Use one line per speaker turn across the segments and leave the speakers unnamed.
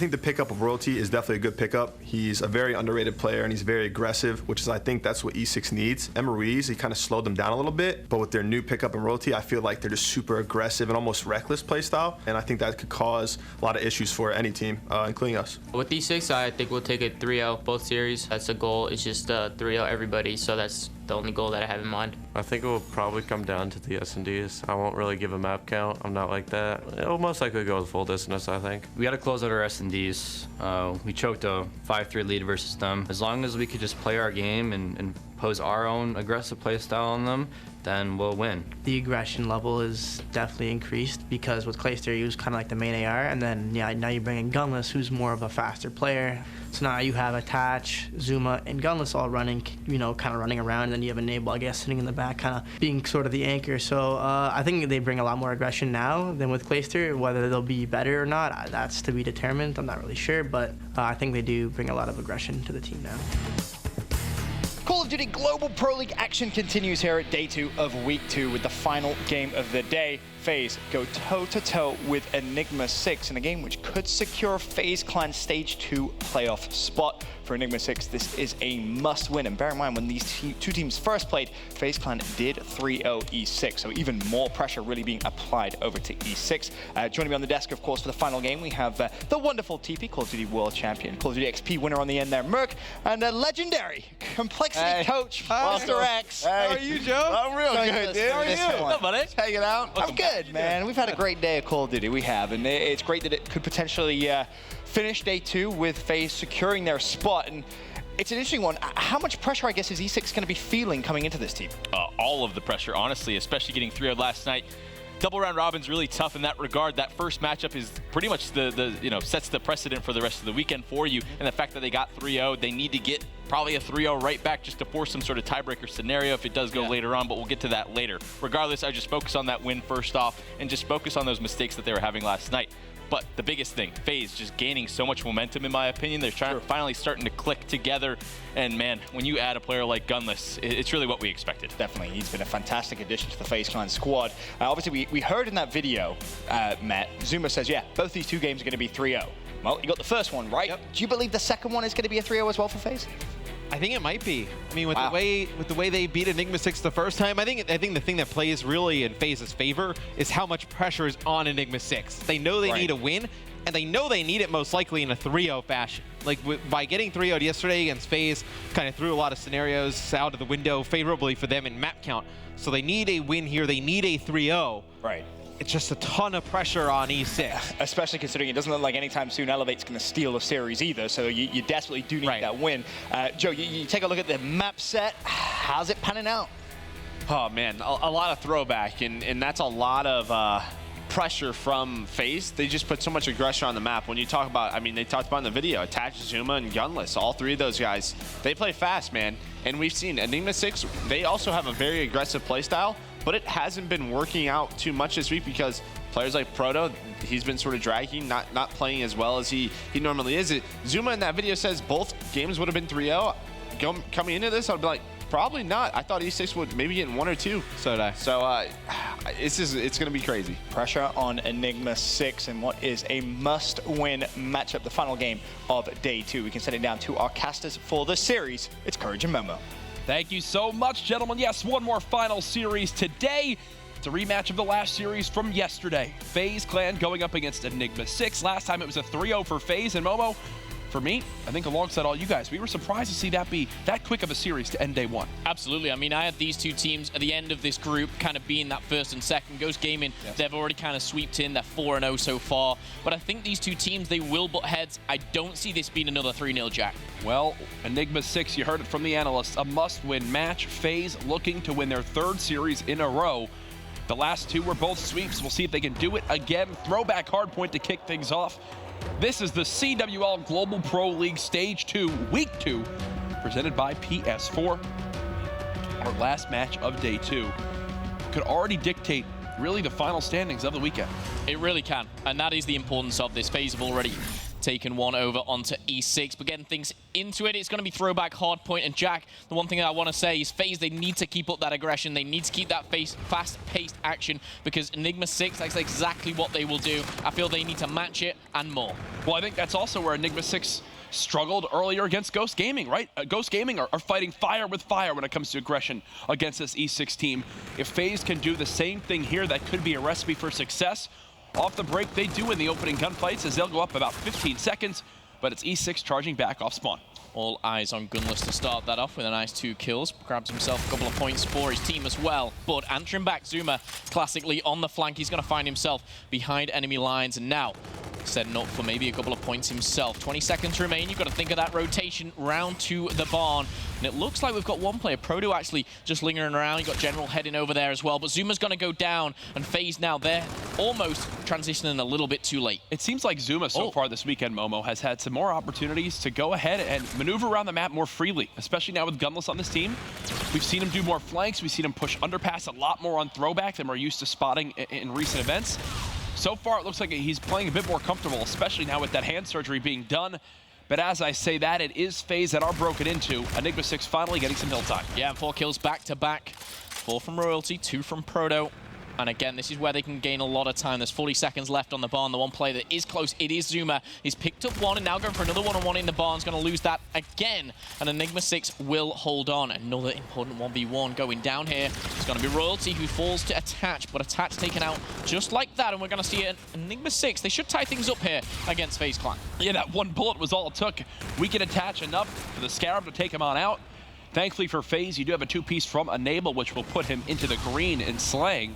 think the pickup of Royalty is definitely a good pickup. He's a very underrated player, and he's very aggressive, which is, I think that's what E6 needs. Ruiz, he kind of slowed them down a little bit, but with their new pickup and Royalty, I feel like they're just super aggressive and almost reckless play style, and I think that could cause a lot of issues for any team, including us.
With E6, I think we'll take it 3-0 both series. That's the goal. It's just 3-0 everybody, so that's the only goal that I have in mind.
I think it will probably come down to the S&Ds. I won't really give a map count. I'm not like that. It'll most likely go with full distance, I think.
We got to close out our S&Ds. We choked a 5-3 lead versus them. As long as we could just play our game and pose our own aggressive play style on them, then we'll win.
The aggression level is definitely increased because with Clayster, he was kind of like the main AR, and then now you bring in Gunless, who's more of a faster player. So now you have Attach, Zuma, and Gunless all running, kind of running around, and then you have Enable, I guess, sitting in the back, kind of being sort of the anchor. So I think they bring a lot more aggression now than with Clayster. Whether they'll be better or not, that's to be determined. I'm not really sure, but I think they do bring a lot of aggression to the team now.
Call of Duty Global Pro League action continues here at day 2 of week 2 with the final game of the day. FaZe go toe-to-toe with Enigma6 in a game which could secure FaZe Clan Stage 2 playoff spot. For Enigma6, this is a must-win, and bear in mind when these two teams first played, FaZe Clan did 3-0 E6, so even more pressure really being applied over to E6. Joining me on the desk, of course, for the final game, we have the wonderful TP, Call of Duty World Champion, Call of Duty XP winner on the end there, Merc, and a legendary Complexity coach, Master X.
Hey. How are you, Joe? I'm real good, dude. How are you?
Hello, buddy.
Hanging out.
I'm good, man. We've had a great day of Call of Duty. We have, and it's great that it could potentially finish day 2 with FaZe securing their spot. And it's an interesting one. How much pressure, I guess, is E6 going to be feeling coming into this team?
All of the pressure, honestly, especially getting 3-0 last night. Double round robin's really tough in that regard. That first matchup is pretty much sets the precedent for the rest of the weekend for you. And the fact that they got 3-0, they need to get probably a 3-0 right back just to force some sort of tiebreaker scenario if it does go later on, but we'll get to that later. Regardless, I just focus on that win first off and just focus on those mistakes that they were having last night. But the biggest thing, FaZe just gaining so much momentum, in my opinion. They're finally starting to click together. And man, when you add a player like Gunless, it's really what we expected.
Definitely, he's been a fantastic addition to the FaZe Clan squad. Obviously, we heard in that video, Matt, Zuma says, yeah, both these 2 games are going to be 3-0. Well, you got the first one, right? Yep. Do you believe the second one is going to be a 3-0 as well for FaZe?
I think it might be. I mean, with the way they beat Enigma6 the first time, I think the thing that plays really in FaZe's favor is how much pressure is on Enigma6. They know they need a win, and they know they need it most likely in a 3-0 fashion. Like, by getting 3-0'd yesterday against FaZe, kind of threw a lot of scenarios out of the window favorably for them in map count. So they need a win here. They need a 3-0.
Right.
It's just a ton of pressure on E6.
Especially considering it doesn't look like anytime soon Elevate's going to steal a series either, so you desperately do need that win. Joe, you take a look at the map set. How's it panning out?
Oh, man, a lot of throwback, and that's a lot of pressure from FaZe. They just put so much aggression on the map. When you talk about, I mean, they talked about in the video, Attach, Zuma, and Gunless, all 3 of those guys, they play fast, man. And we've seen Enigma6, they also have a very aggressive play style, but it hasn't been working out too much this week because players like Proto, he's been sort of dragging, not playing as well as he normally is. Zuma in that video says both games would have been 3-0. Coming into this, I'd be like, probably not. I thought E6 would maybe get in 1 or 2. So did I. So it's going to be crazy.
Pressure on Enigma6 in what is a must-win matchup, the final game of day 2. We can send it down to our casters for the series. It's Courage and Momo.
Thank you so much, gentlemen. Yes, one more final series today. It's a rematch of the last series from yesterday. FaZe Clan going up against Enigma6. Last time it was a 3-0 for FaZe, and Momo, for me, I think alongside all you guys, we were surprised to see that be that quick of a series to end day 1.
Absolutely. I mean, I had these 2 teams at the end of this group kind of being that first and second. Ghost Gaming, they've already kind of sweeped in. They're 4-0 so far. But I think these 2 teams, they will butt heads. I don't see this being another 3-0 Jack.
Well, Enigma6, you heard it from the analysts, a must-win match. FaZe looking to win their 3rd series in a row. The last 2 were both sweeps. We'll see if they can do it again. Throwback hardpoint to kick things off. This is the CWL Global Pro League Stage 2, Week 2, presented by PS4. Our last match of day 2 could already dictate really the final standings of the weekend.
It really can, and that is the importance of this. FaZe have already taken one over onto E6. But getting things into it, it's going to be throwback hardpoint. And Jack, the one thing that I want to say is FaZe, they need to keep up that aggression. They need to keep that fast-paced action because Enigma6, that's exactly what they will do. I feel they need to match it and more.
Well, I think that's also where Enigma6 struggled earlier against Ghost Gaming, right? Ghost Gaming are fighting fire with fire when it comes to aggression against this E6 team. If FaZe can do the same thing here, that could be a recipe for success. Off the break, they do in the opening gunfights as they'll go up about 15 seconds, but it's E6 charging back off spawn.
All eyes on Gunless to start that off with a nice 2 kills. Grabs himself a couple of points for his team as well. But answering back, Zuma classically on the flank. He's going to find himself behind enemy lines. And now setting up for maybe a couple of points himself. 20 seconds remain. You've got to think of that rotation round to the barn. And it looks like we've got one player, Proto, actually just lingering around. You've got General heading over there as well. But Zuma's going to go down. And FaZe now, they're almost transitioning a little bit too late.
It seems like Zuma so far this weekend, Momo, has had some more opportunities to go ahead and maneuver around the map more freely, especially now with Gunless on this team. We've seen him do more flanks. We've seen him push underpass a lot more on throwback than we're used to spotting in recent events. So far, it looks like he's playing a bit more comfortable, especially now with that hand surgery being done. But as I say that, it is FaZe that are broken into. Enigma6 finally getting some hill time.
Yeah, 4 kills back to back. 4 from Royalty, 2 from Proto. And again, this is where they can gain a lot of time. There's 40 seconds left on the barn. The one player that is close, it is Zuma. He's picked up one and now going for another one-on-one in the barn. He's going to lose that again. And Enigma6 will hold on. Another important 1v1 going down here. It's going to be Royalty who falls to Attach, but Attach taken out just like that. And we're going to see an Enigma6. They should tie things up here against FaZe Clan.
Yeah, that one bullet was all it took. We can Attach enough for the Scarab to take him on out. Thankfully for FaZe, you do have a 2-piece from Enable, which will put him into the green in slaying.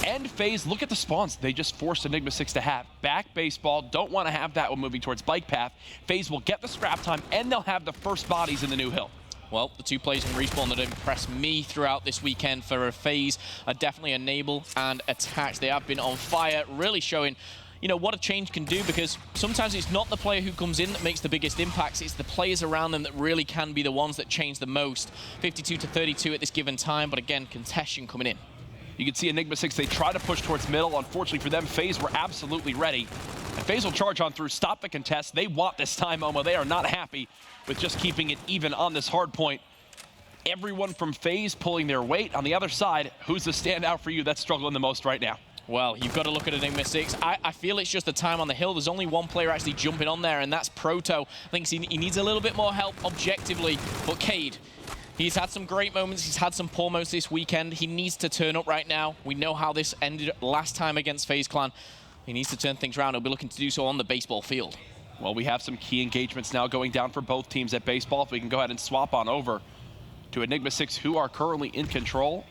And FaZe, look at the spawns they just forced Enigma6 to have. Back baseball, don't want to have that one moving towards bike path. FaZe will get the scrap time, and they'll have the first bodies in the new hill.
Well, the 2 plays in Respawn that impressed me throughout this weekend for FaZe are definitely Enable and Attach. They have been on fire, really showing what a change can do, because sometimes it's not the player who comes in that makes the biggest impacts, it's the players around them that really can be the ones that change the most. 52-32 at this given time, but again, contention coming in.
You can see Enigma6, they try to push towards middle. Unfortunately for them, FaZe were absolutely ready. And FaZe will charge on through, stop the contest. They want this time, Momo. They are not happy with just keeping it even on this hard point. Everyone from FaZe pulling their weight. On the other side, who's the standout for you that's struggling the most right now?
Well, you've got to look at Enigma6. I feel it's just the time on the hill. There's only one player actually jumping on there, and that's Proto. I think he needs a little bit more help objectively. But Cade, he's had some great moments. He's had some poor moments this weekend. He needs to turn up right now. We know how this ended last time against FaZe Clan. He needs to turn things around. He'll be looking to do so on the baseball field.
Well, we have some key engagements now going down for both teams at baseball. If we can go ahead and swap on over to Enigma6, who are currently in control.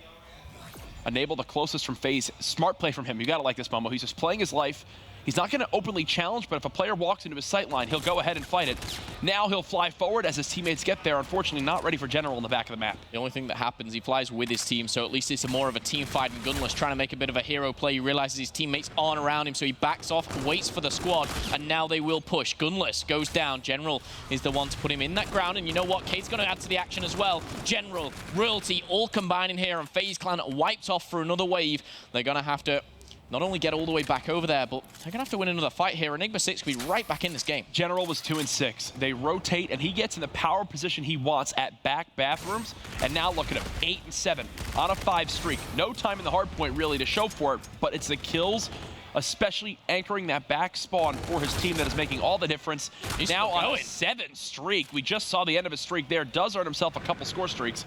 Enable the closest from FaZe. Smart play from him. You gotta like this, Momo. He's just playing his life. He's not going to openly challenge, but if a player walks into his sight line, he'll go ahead and fight it. Now he'll fly forward as his teammates get there. Unfortunately, not ready for General in the back of the map.
The only thing that happens, he flies with his team, so at least it's more of a team fight. And Gunless trying to make a bit of a hero play. He realizes his teammates aren't around him, so he backs off, waits for the squad, and now they will push. Gunless goes down. General is the one to put him in that ground, and you know what? Kate's going to add to the action as well. General, Royalty, all combining here, and FaZe Clan wiped off for another wave. They're going to have to not only get all the way back over there, but they're going to have to win another fight here. Enigma6 will be right back in this game.
General was 2-6. They rotate, and he gets in the power position he wants at back bathrooms. And now look at him, 8-7 on a 5 streak. No time in the hard point really to show for it, but it's the kills, especially anchoring that back spawn for his team, that is making all the difference. He's now on a 7 streak. We just saw the end of his streak there. Does earn himself a couple score streaks,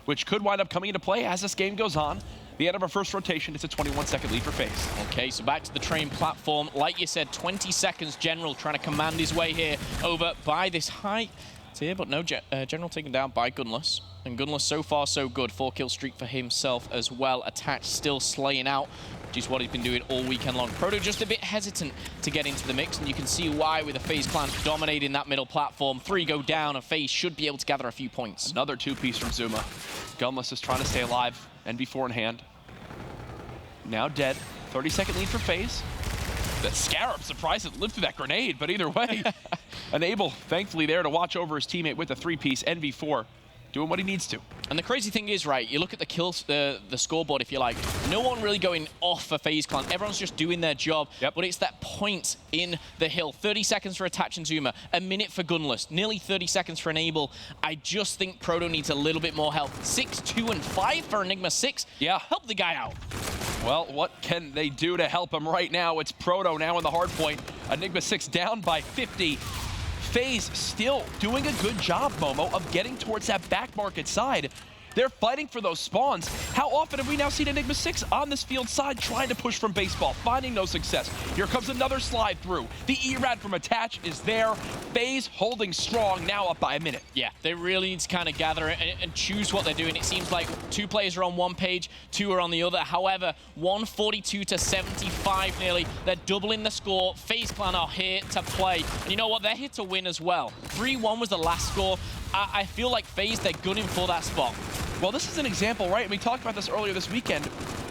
which could wind up coming into play as this game goes on. The end of our first rotation, it's a 21-second lead for FaZe.
Okay, so back to the train platform. Like you said, 20 seconds. General trying to command his way here over by this height tier, but no, General taken down by Gunless. And Gunless so far so good. 4-kill streak for himself as well. Attach still slaying out, which is what he's been doing all weekend long. Proto just a bit hesitant to get into the mix, and you can see why with the FaZe Clan dominating that middle platform. 3 go down, and FaZe should be able to gather a few points.
Another 2-piece from Zuma. Gunless is trying to stay alive. NV4 in hand. Now dead. 30-second lead for FaZe. The Scarab surprised it lived through that grenade, but either way, Enable thankfully there to watch over his teammate with the 3-piece. NV4 doing what he needs to.
And the crazy thing is, right, you look at the kills, the scoreboard, if you like, no one really going off for FaZe Clan. Everyone's just doing their job, but it's that point in the hill. 30 seconds for Attach and Zuma, a minute for Gunless, nearly 30 seconds for Enable. I just think Proto needs a little bit more help. 6, 2, and 5 for Enigma6.
Yeah.
Help the guy out.
Well, what can they do to help him right now? It's Proto now in the hard point. Enigma6 down by 50. FaZe still doing a good job, Momo, of getting towards that back market side. They're fighting for those spawns. How often have we now seen Enigma6 on this field side trying to push from baseball, finding no success? Here comes another slide through. The ERAD from Attach is there. FaZe holding strong, now up by a minute.
Yeah, they really need to kind of gather and choose what they're doing. It seems like 2 players are on one page, 2 are on the other. However, 142 to 75 nearly. They're doubling the score. FaZe Clan are here to play. And you know what? They're here to win as well. 3-1 was the last score. I feel like FaZe, they're gunning for that spot.
Well, this is an example, right? We talked about this earlier this weekend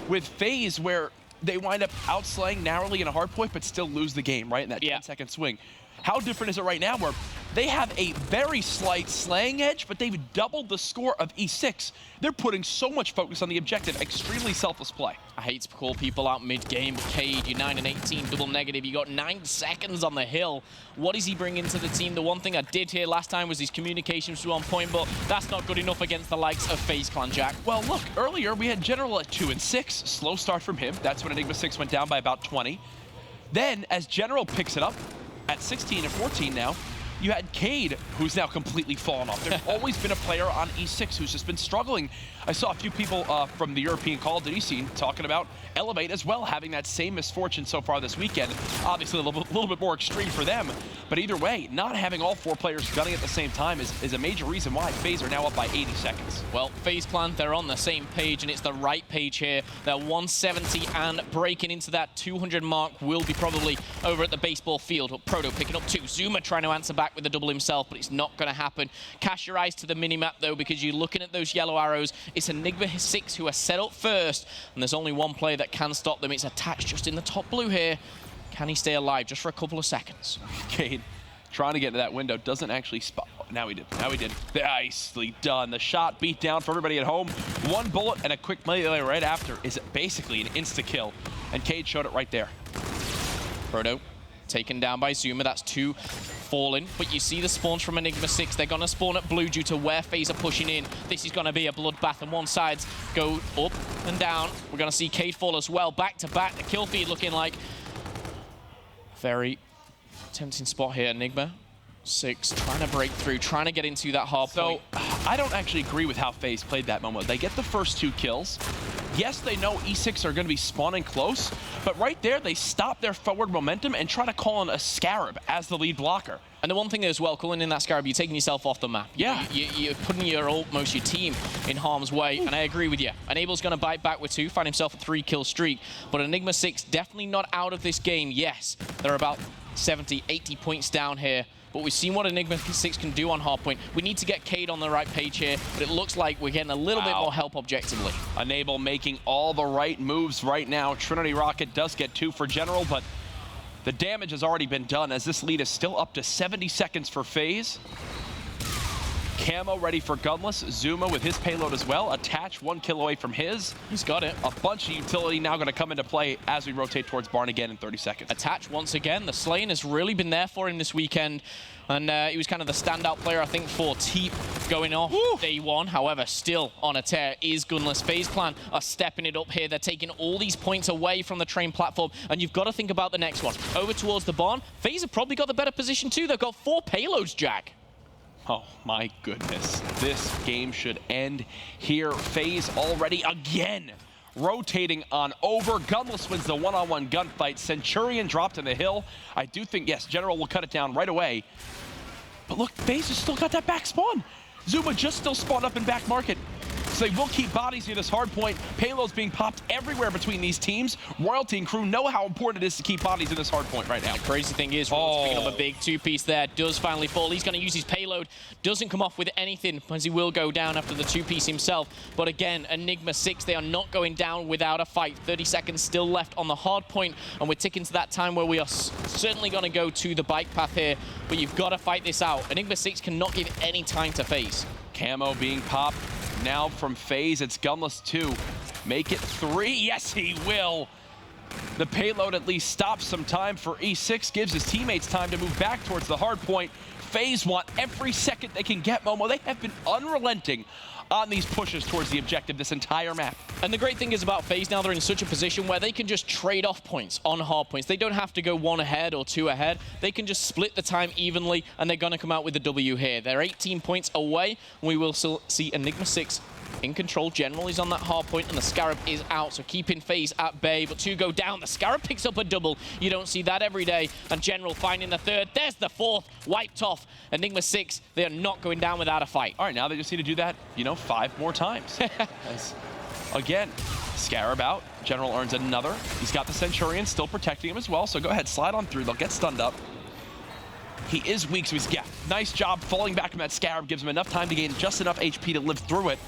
with FaZe, where they wind up outslaying narrowly in a hard point, but still lose the game, right? In that 10-second swing. How different is it right now where they have a very slight slaying edge, but they've doubled the score of E6. They're putting so much focus on the objective. Extremely selfless play.
I hate to call people out mid-game. Cade, you're 9 and 18, double negative. You got 9 seconds on the hill. What is he bringing to the team? The one thing I did hear last time was his communications were on point, but that's not good enough against the likes of FaZe Clan, Jack.
Well, look, earlier we had General at 2 and 6. Slow start from him. That's when Enigma6 went down by about 20. Then, as General picks it up, at 16 and 14 now, you had Cade, who's now completely fallen off. There's always been a player on E6 who's just been struggling. I saw a few people from the European Call of Duty scene talking about Elevate as well, having that same misfortune so far this weekend. Obviously a little bit more extreme for them, but either way, not having all 4 players gunning at the same time is a major reason why FaZe are now up by 80 seconds.
Well, FaZe Clan, they're on the same page, and it's the right page here. They're 170 and breaking into that 200 mark will be probably over at the baseball field. Proto picking up 2. Zuma trying to answer back with the double himself, but it's not going to happen. Cast your eyes to the minimap, though, because you're looking at those yellow arrows. It's Enigma6 who are set up first, and there's only one player that can stop them. It's Attached just in the top blue here. Can he stay alive just for a couple of seconds?
Cade trying to get into that window, doesn't actually spot. Now he did. Now he did. Nicely done. The shot beat down for everybody at home. 1 bullet and a quick melee right after is basically an insta-kill, and Cade showed it right there.
Proto taken down by Zuma. That's 2 falling, but you see the spawns from Enigma6. They're going to spawn at blue due to where FaZe are pushing in. This is going to be a bloodbath, and one side's go up and down. We're going to see Cade fall as well. Back to back, the kill feed looking like very tempting spot here. Enigma6 trying to break through, trying to get into that hard point.
So I don't actually agree with how FaZe played that moment. They get the first 2 kills. Yes, they know E6 are going to be spawning close, but right there, they stop their forward momentum and try to call in a Scarab as the lead blocker.
And the one thing as well, calling in that Scarab, you're taking yourself off the map.
Yeah.
You're putting your team in harm's way, and I agree with you. Enable's going to bite back with 2, find himself a 3-kill streak, but Enigma6 definitely not out of this game. Yes, they're about 70, 80 points down here, but we've seen what Enigma6 can do on hardpoint. We need to get Cade on the right page here, but it looks like we're getting a little bit more help objectively.
Enable making all the right moves right now. Trinity Rocket does get 2 for General, but the damage has already been done as this lead is still up to 70 seconds for FaZe. Camo ready for Gunless. Zuma with his payload as well. Attach 1 kill away from his.
He's got it.
A bunch of utility now going to come into play as we rotate towards Barn again in 30 seconds.
Attach once again. The slaying has really been there for him this weekend. And he was kind of the standout player, I think, for Teep going off day 1. However, still on a tear is Gunless. FaZe Clan are stepping it up here. They're taking all these points away from the train platform. And you've got to think about the next one. Over towards the barn. FaZe have probably got the better position too. They've got 4 payloads, Jack.
Oh my goodness. This game should end here. FaZe already again rotating on over. Gunless wins the one-on-one gunfight. Centurion dropped in the hill. I do think, yes, General will cut it down right away. But look, FaZe has still got that back spawn. Zuma just still spawned up in back market. So they will keep bodies near this hard point. Payloads being popped everywhere between these teams. Royalty and crew know how important it is to keep bodies in this hard point right now.
The crazy thing is, Royalty's picking up a big 2-piece there. Does finally fall. He's going to use his payload. Doesn't come off with anything, as he will go down after the 2-piece himself. But again, Enigma6, they are not going down without a fight. 30 seconds still left on the hard point, and we're ticking to that time where we are certainly going to go to the bike path here. But you've got to fight this out. Enigma6 cannot give any time to FaZe.
Camo being popped now from FaZe. It's Gunless 2. Make it 3. Yes, he will. The payload at least stops some time for E6, gives his teammates time to move back towards the hard point. FaZe want every second they can get, Momo. They have been unrelenting on these pushes towards the objective this entire map.
And the great thing is about FaZe now, they're in such a position where they can just trade off points on hard points. They don't have to go 1 ahead or 2 ahead. They can just split the time evenly, and they're going to come out with the W here. They're 18 points away. We will still see Enigma6 in control. General is on that hard point, and the Scarab is out, so keeping FaZe at bay. But 2 go down. The Scarab picks up a double. You don't see that every day. And General finding the 3rd. There's the 4th. Wiped off. Enigma6, they are not going down without a fight.
All right, now they just need to do that, 5 more times. Again, Scarab out. General earns another. He's got the Centurion still protecting him as well, so go ahead, slide on through. They'll get stunned up. He is weak, so he's, nice job falling back from that Scarab. Gives him enough time to gain just enough HP to live through it.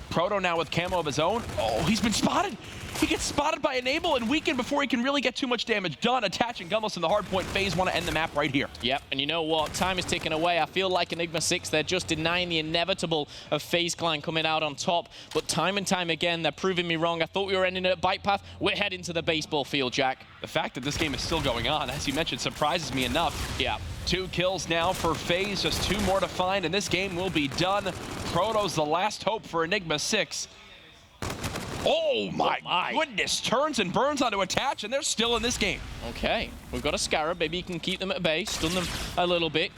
Proto now with camo of his own. Oh, he's been spotted. He gets spotted by Enable and weakened before he can really get too much damage done. Attaching Gunless in the hard point. FaZe want to end the map right here.
Yep, and you know what? Time is ticking away. I feel like Enigma6, they're just denying the inevitable of FaZe Clan coming out on top. But time and time again, they're proving me wrong. I thought we were ending at bike path. We're heading to the baseball field, Jack.
The fact that this game is still going on, as you mentioned, surprises me enough.
Yeah.
2 kills now for FaZe, just 2 more to find, and this game will be done. Proto's the last hope for Enigma6. Oh my goodness, turns and burns onto attach, and they're still in this game.
Okay, we've got a Scarab. Maybe you can keep them at bay, stun them a little bit.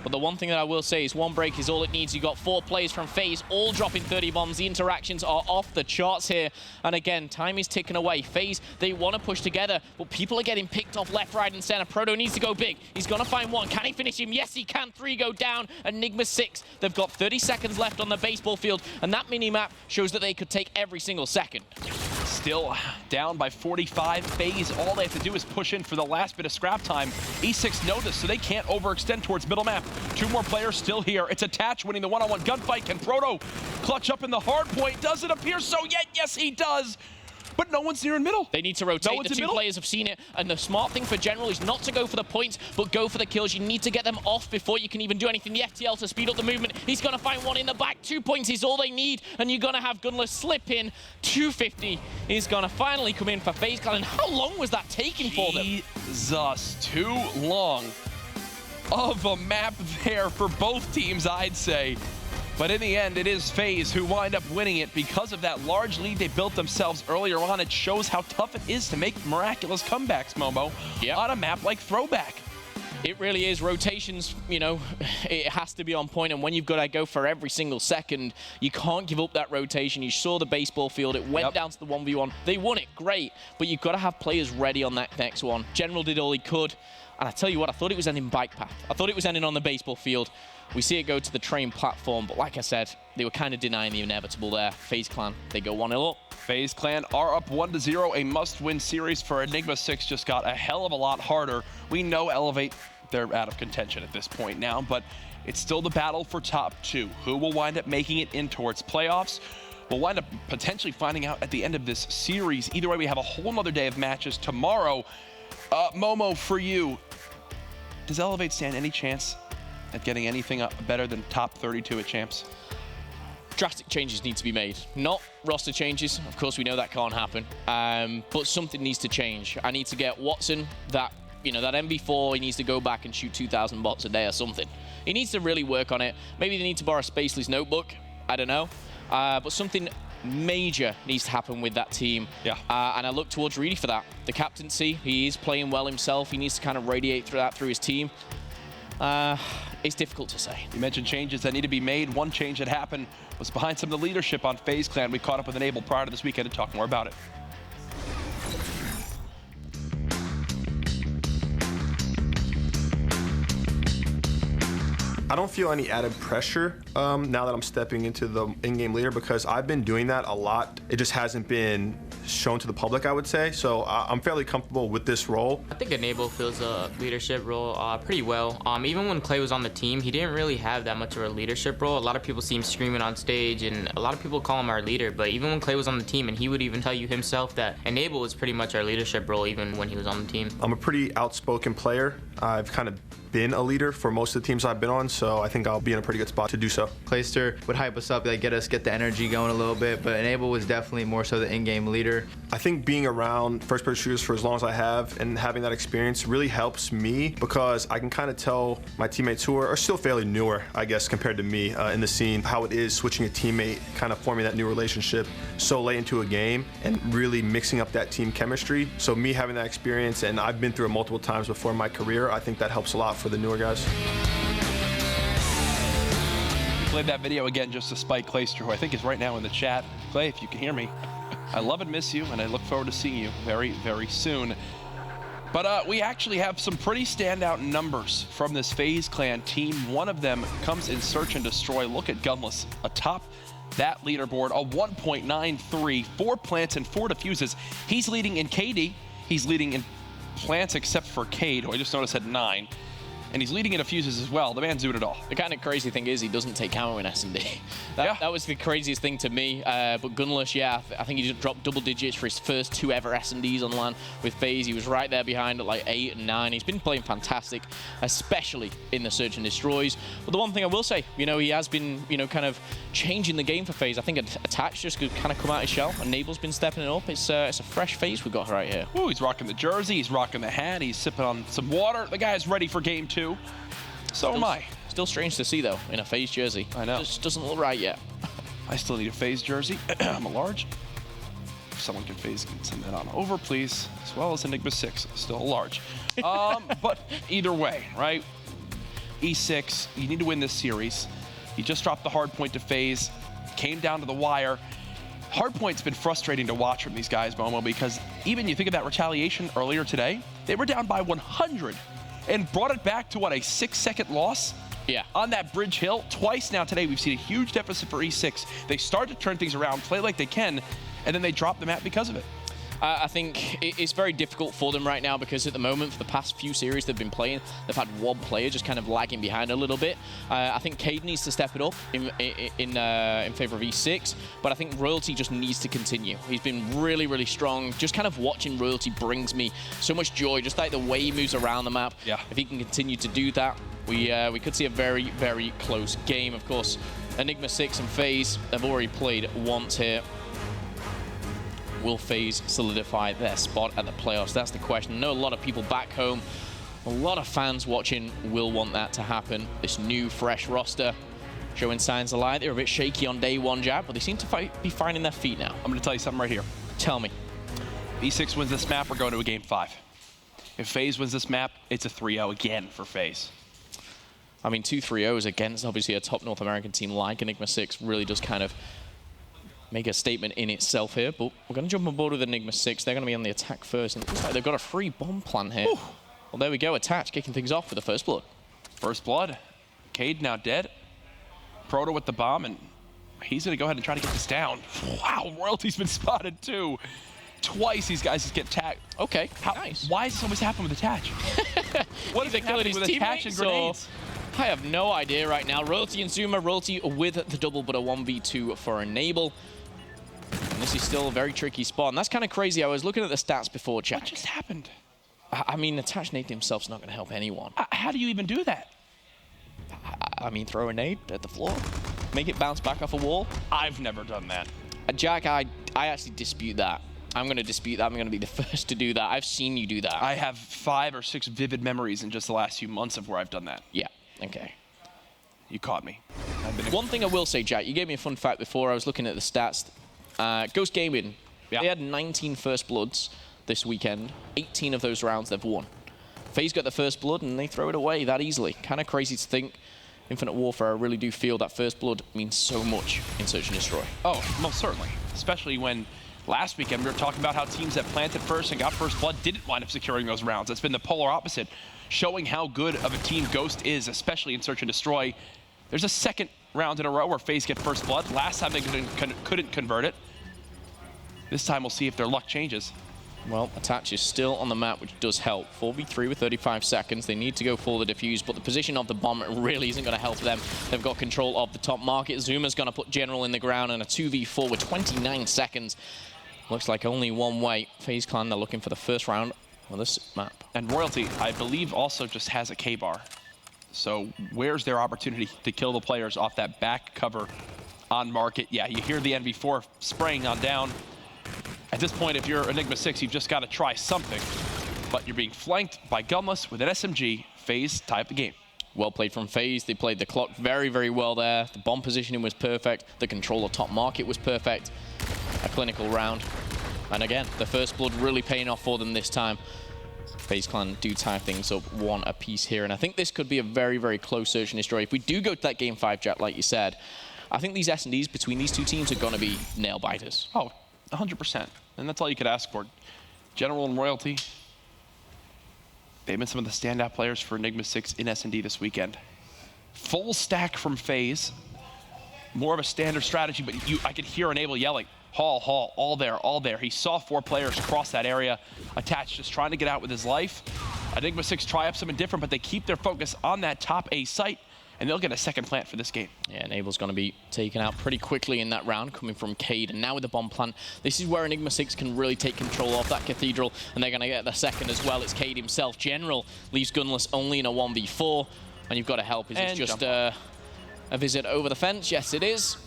But the one thing that I will say is 1 break is all it needs. You got 4 players from FaZe, all dropping 30 bombs. The interactions are off the charts here. And again, time is ticking away. FaZe, they want to push together, but people are getting picked off left, right, and center. Proto needs to go big. He's going to find 1. Can he finish him? Yes, he can. 3 go down. Enigma6, they've got 30 seconds left on the baseball field, and that mini-map shows that they could take every single second.
Still down by 45. FaZe, all they have to do is push in for the last bit of scrap time. E6 know this, so they can't overextend towards middle map. 2 more players still here. It's Attach winning the one-on-one gunfight. Can Proto clutch up in the hard point? Does it appear so yet? Yes, he does. But no one's near in middle.
They need to rotate. The 2 players have seen it, and the smart thing for General is not to go for the points, but go for the kills. You need to get them off before you can even do anything. The FTL to speed up the movement. He's going to find 1 in the back. 2 points is all they need, and you're going to have Gunless slip in. 250 is going to finally come in for FaZe Clan. And how long was that taking for them?
Jesus, too long of a map there for both teams, I'd say. But in the end, it is FaZe who wind up winning it because of that large lead they built themselves earlier on. It shows how tough it is to make miraculous comebacks, Momo, on a map like Throwback.
It really is. Rotations, it has to be on point, and when you've got to go for every single second, you can't give up that rotation. You saw the baseball field. It went down to the 1v1. They won it, great, but you've got to have players ready on that next one. General did all he could, and I tell you what, I thought it was ending bike path. I thought it was ending on the baseball field. We see it go to the train platform, but like I said, they were kind of denying the inevitable there. FaZe Clan, they go 1-0 up.
FaZe Clan are up 1-0, a must-win series for Enigma6 just got a hell of a lot harder. We know Elevate, they're out of contention at this point now, but it's still the battle for top 2. Who will wind up making it in towards playoffs? We'll wind up potentially finding out at the end of this series. Either way, we have a whole nother day of matches tomorrow. Momo, for you, does Elevate stand any chance at getting anything better than top 32 at Champs?
Drastic changes need to be made. Not roster changes. Of course, we know that can't happen. But something needs to change. I need to get Watson that MB4. He needs to go back and shoot 2,000 bots a day or something. He needs to really work on it. Maybe they need to borrow Spacely's notebook. I don't know. But something major needs to happen with that team.
Yeah.
And I look towards Reedy for that. The captaincy, he is playing well himself. He needs to kind of radiate through that through his team. It's difficult to say.
You mentioned changes that need to be made. One change that happened was behind some of the leadership on FaZe Clan. We caught up with Enable prior to this weekend to talk more about it.
I don't feel any added pressure now that I'm stepping into the in-game leader because I've been doing that a lot. It just hasn't been shown to the public, I would say. So I'm fairly comfortable with this role.
I think Enable fills a leadership role pretty well. Even when Clay was on the team, he didn't really have that much of a leadership role. A lot of people see him screaming on stage, and a lot of people call him our leader. But even when Clay was on the team, and he would even tell you himself that Enable was pretty much our leadership role even when he was on the team.
I'm a pretty outspoken player. I've kind of been a leader for most of the teams I've been on, so I think I'll be in a pretty good spot to do so.
Clayster would hype us up, like get the energy going a little bit, but Enable was definitely more so the in-game leader.
I think being around first-person shooters for as long as I have and having that experience really helps me because I can kind of tell my teammates who are still fairly newer, I guess, compared to me in the scene, how it is switching a teammate, kind of forming that new relationship so late into a game and really mixing up that team chemistry. So me having that experience, and I've been through it multiple times before in my career, I think that helps a lot for the newer guys.
Played that video again just to spite Clayster, who I think is right now in the chat. Clay, if you can hear me, I love and miss you, and I look forward to seeing you very, very soon. But we actually have some pretty standout numbers from this FaZe Clan team. One of them comes in Search and Destroy. Look at Gunless atop that leaderboard, a 1.93, 4 plants and 4 defuses. He's leading in KD. He's leading in plants except for Cade, who I just noticed had 9. And he's leading in defuses as well. The man's doing it all.
The kind of crazy thing is he doesn't take ammo in S&D. That was the craziest thing to me. But Gunless, yeah, I think he just dropped double digits for his first 2 ever S&Ds on LAN with FaZe. He was right there behind at like 8 and 9. He's been playing fantastic, especially in the Search and Destroys. But the one thing I will say, you know, he has been, you know, kind of changing the game for FaZe. I think Attach just could kind of come out of his shell. Enable's been stepping it up. It's a fresh FaZe we've got right here.
Ooh, he's rocking the jersey. He's rocking the hat. He's sipping on some water. The guy's ready for game 2. So am I.
Still strange to see, though, in a FaZe jersey.
I know.
Just doesn't look right yet.
I still need a FaZe jersey. I'm a large. If someone can FaZe, can send that on over, please. As well as Enigma6, still a large. But either way, right? E6, you need to win this series. You just dropped the hard point to FaZe, came down to the wire. Hardpoint's been frustrating to watch from these guys, Momo, because even you think of that retaliation earlier today, they were down by 100 and brought it back to, what, a 6-second loss?
Yeah.
On that Bridge Hill. Twice now today, we've seen a huge deficit for E6. They start to turn things around, play like they can, and then they drop the map because of it.
I think it's very difficult for them right now because at the moment, for the past few series they've been playing, they've had one player just kind of lagging behind a little bit. I think Cade needs to step it up in favor of E6, but I think Royalty just needs to continue. He's been really, really strong. Just kind of watching Royalty brings me so much joy, just like the way he moves around the map.
Yeah.
If he can continue to do that, we could see a very, very close game. Of course, Enigma6 and FaZe have already played once here. Will FaZe solidify their spot at the playoffs? That's the question. I know a lot of people back home, a lot of fans watching will want that to happen. This new, fresh roster showing signs of life. They were a bit shaky on day 1, Jack, but they seem to be finding their feet now.
I'm going to tell you something right here.
Tell me.
E6 wins this map, we're going to a game 5. If FaZe wins this map, it's a 3-0 again for FaZe.
I mean, 2 3-0s against obviously a top North American team like Enigma6 really does kind of make a statement in itself here, but we're going to jump on board with Enigma6. They're going to be on the attack first, and it looks like they've got a free bomb plan here. Ooh. Well, there we go. Attach kicking things off with the first blood.
First blood. Cade now dead. Proto with the bomb, and he's going to go ahead and try to get this down. Wow, Royalty's been spotted too. Twice these guys just get tagged.
Okay, nice.
Why does this always happen with Attach? What is it happening with Attach and grenades?
I have no idea right now. Royalty and Zuma. Royalty with the double, but a 1v2 for Enable. And this is still a very tricky spot. And that's kind of crazy. I was looking at the stats before, Jack.
What just happened?
I mean, Attach nade himself's not going to help anyone.
How do you even do that?
I mean, throw a nade at the floor. Make it bounce back off a wall.
I've never done that.
Jack, I actually dispute that. I'm going to dispute that. I'm going to be the first to do that. I've seen you do that.
I have 5 or 6 vivid memories in just the last few months of where I've done that.
Yeah, okay.
You caught me.
One thing I will say, Jack, you gave me a fun fact before. I was looking at the stats. Ghost Gaming, they had 19 first bloods this weekend. 18 of those rounds they've won. FaZe got the first blood and they throw it away that easily. Kind of crazy to think. Infinite Warfare, I really do feel that first blood means so much in Search and Destroy.
Oh, most certainly. Especially when last weekend we were talking about how teams that planted first and got first blood didn't wind up securing those rounds. It's been the polar opposite, showing how good of a team Ghost is, especially in Search and Destroy. There's a second round in a row where FaZe get first blood. Last time they couldn't convert it. This time we'll see if their luck changes.
Well, Attach is still on the map, which does help. 4v3 with 35 seconds. They need to go for the defuse, but the position of the bomb really isn't going to help them. They've got control of the top market. Zuma's going to put General in the ground, and a 2v4 with 29 seconds. Looks like only one way. FaZe Clan, they're looking for the first round on this map.
And Royalty, I believe, also just has a K-bar. So where's their opportunity to kill the players off that back cover on market? Yeah, you hear the NV4 spraying on down. At this point, if you're Enigma6, you've just got to try something. But you're being flanked by Gunless with an SMG. FaZe tie up the game.
Well played from FaZe. They played the clock very, very well there. The bomb positioning was perfect. The control of top market was perfect. A clinical round. And again, the first blood really paying off for them this time. FaZe Clan do tie things up 1 apiece here. And I think this could be a very, very close search and destroy. If we do go to that game 5, Jack, like you said, I think these S&Ds between these two teams are going to be nail biters.
Oh, 100%. And that's all you could ask for. General and Royalty, they've been some of the standout players for Enigma6 in S&D this weekend. Full stack from FaZe. More of a standard strategy, but I could hear Enable yelling, Hall, Hall, all there, all there. He saw 4 players cross that area. Attached, just trying to get out with his life. Enigma6 try up something different, but they keep their focus on that top A site, and they'll get a second plant for this game.
Yeah, Enable's going to be taken out pretty quickly in that round, coming from Cade. And now with the bomb plant, this is where Enigma6 can really take control of that Cathedral, and they're going to get the second as well. It's Cade himself. General leaves Gunless only in a 1v4, and you've got to help. Is it just a visit over the fence? Yes, it is.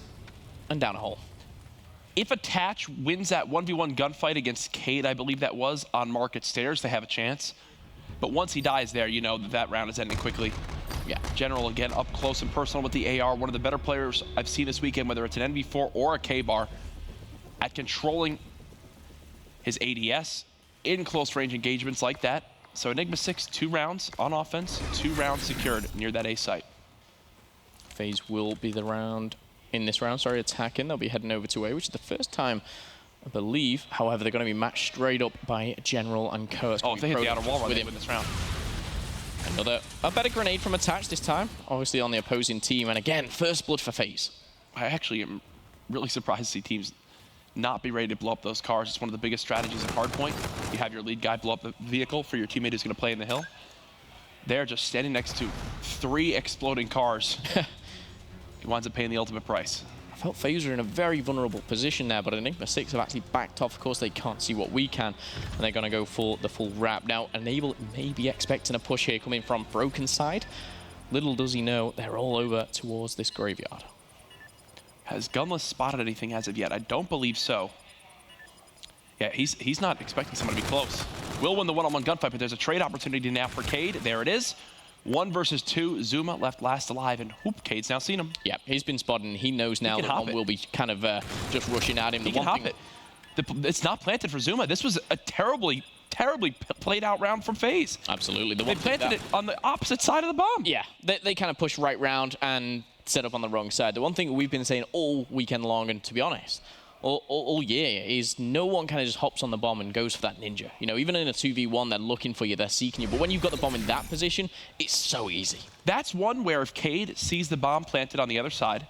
And down a hole.
If Attach wins that 1v1 gunfight against Cade, I believe that was on Market Stairs, they have a chance. But once he dies there, you know that round is ending quickly. Yeah, General again up close and personal with the AR. One of the better players I've seen this weekend, whether it's an NV4 or a K-bar, at controlling his ADS in close range engagements like that. So Enigma6, 2 rounds on offense, 2 rounds secured near that A site.
FaZe will be the round in this round, attacking. They'll be heading over to A, which is the first time, I believe. However, they're going to be matched straight up by General and Co.
Oh, if they hit the outer wall with this round.
A better grenade from Attach this time, obviously on the opposing team. And again, first blood for FaZe.
I actually am really surprised to see teams not be ready to blow up those cars. It's one of the biggest strategies at hardpoint. You have your lead guy blow up the vehicle for your teammate who's going to play in the hill. They're just standing next to 3 exploding cars. He winds up paying the ultimate price.
I felt FaZe were in a very vulnerable position there, but Enigma6 have actually backed off. Of course, they can't see what we can, and they're going to go for the full wrap. Now, Enable may be expecting a push here coming from Broken side. Little does he know, they're all over towards this graveyard.
Has Gunless spotted anything as of yet? I don't believe so. Yeah, he's not expecting someone to be close. Will win the one-on-one gunfight, but there's a trade opportunity now for Cade. There it is. 1 versus 2. Zuma left last alive, and whoop, Cade's now seen him.
Yeah, he's been spotted, and he knows now that one will be kind of just rushing at him.
He can hop it. It's not planted for Zuma. This was a terribly played out round from FaZe.
Absolutely.
They planted it on the opposite side of the bomb.
Yeah, they kind of pushed right round and set up on the wrong side. The one thing we've been saying all weekend long, and to be honest, all year, is no one kind of just hops on the bomb and goes for that ninja. You know, even in a 2v1, they're looking for you, they're seeking you. But when you've got the bomb in that position, it's so easy.
That's one where if Cade sees the bomb planted on the other side,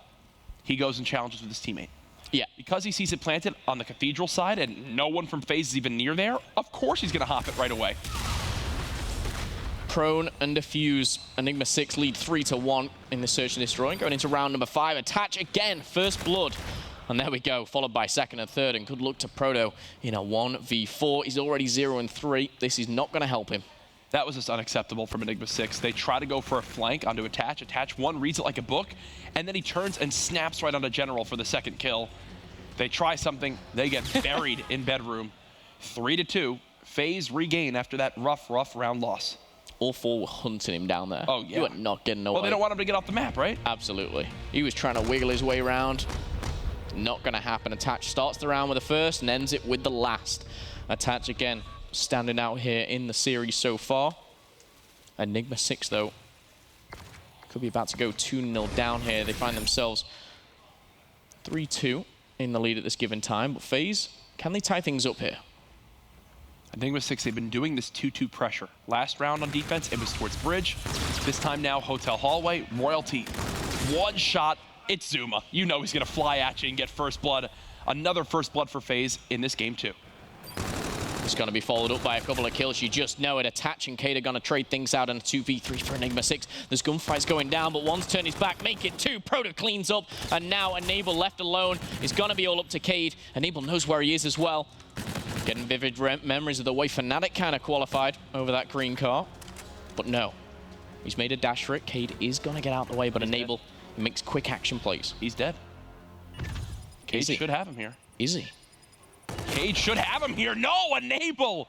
he goes and challenges with his teammate.
Yeah.
Because he sees it planted on the Cathedral side and no one from FaZe is even near there, of course he's going to hop it right away.
Prone and Defuse. Enigma6 lead 3-1 in the Search and Destroy. Going into round number 5. Attach again. First blood. And there we go, followed by second and third, and good luck to Proto in a 1v4. He's already 0-3. This is not going to help him.
That was just unacceptable from Enigma6. They try to go for a flank onto Attach. Attach 1 reads it like a book, and then he turns and snaps right onto General for the second kill. They try something, they get buried in bedroom. 3-2. FaZe regain after that rough round loss.
All 4 were hunting him down there.
Oh, yeah.
You are not getting away.
Well, they don't want him to get off the map, right?
Absolutely. He was trying to wiggle his way around. Not going to happen. Attach starts the round with the first and ends it with the last. Attach again, standing out here in the series so far. Enigma6, though, could be about to go 2-0 down here. They find themselves 3-2 in the lead at this given time. But FaZe, can they tie things up here?
Enigma6, they've been doing this 2-2 pressure. Last round on defense, it was towards Bridge. This time now, Hotel Hallway. Royalty, 1 shot. It's Zuma. You know he's going to fly at you and get first blood. Another first blood for FaZe in this game, too.
It's going to be followed up by a couple of kills. You just know it. Attach and Cade are going to trade things out in a 2v3 for Enigma6. There's gunfights going down, but one's turned his back. Make it 2. Proto cleans up, and now Enable left alone is going to be all up to Cade. Enable knows where he is as well. Getting vivid memories of the way Fnatic kind of qualified over that green car. But no, he's made a dash for it. Cade is going to get out the way, but Enable, he makes quick action plays.
He's dead. Cade should have him here.
Is he?
Cade should have him here. No, Enable!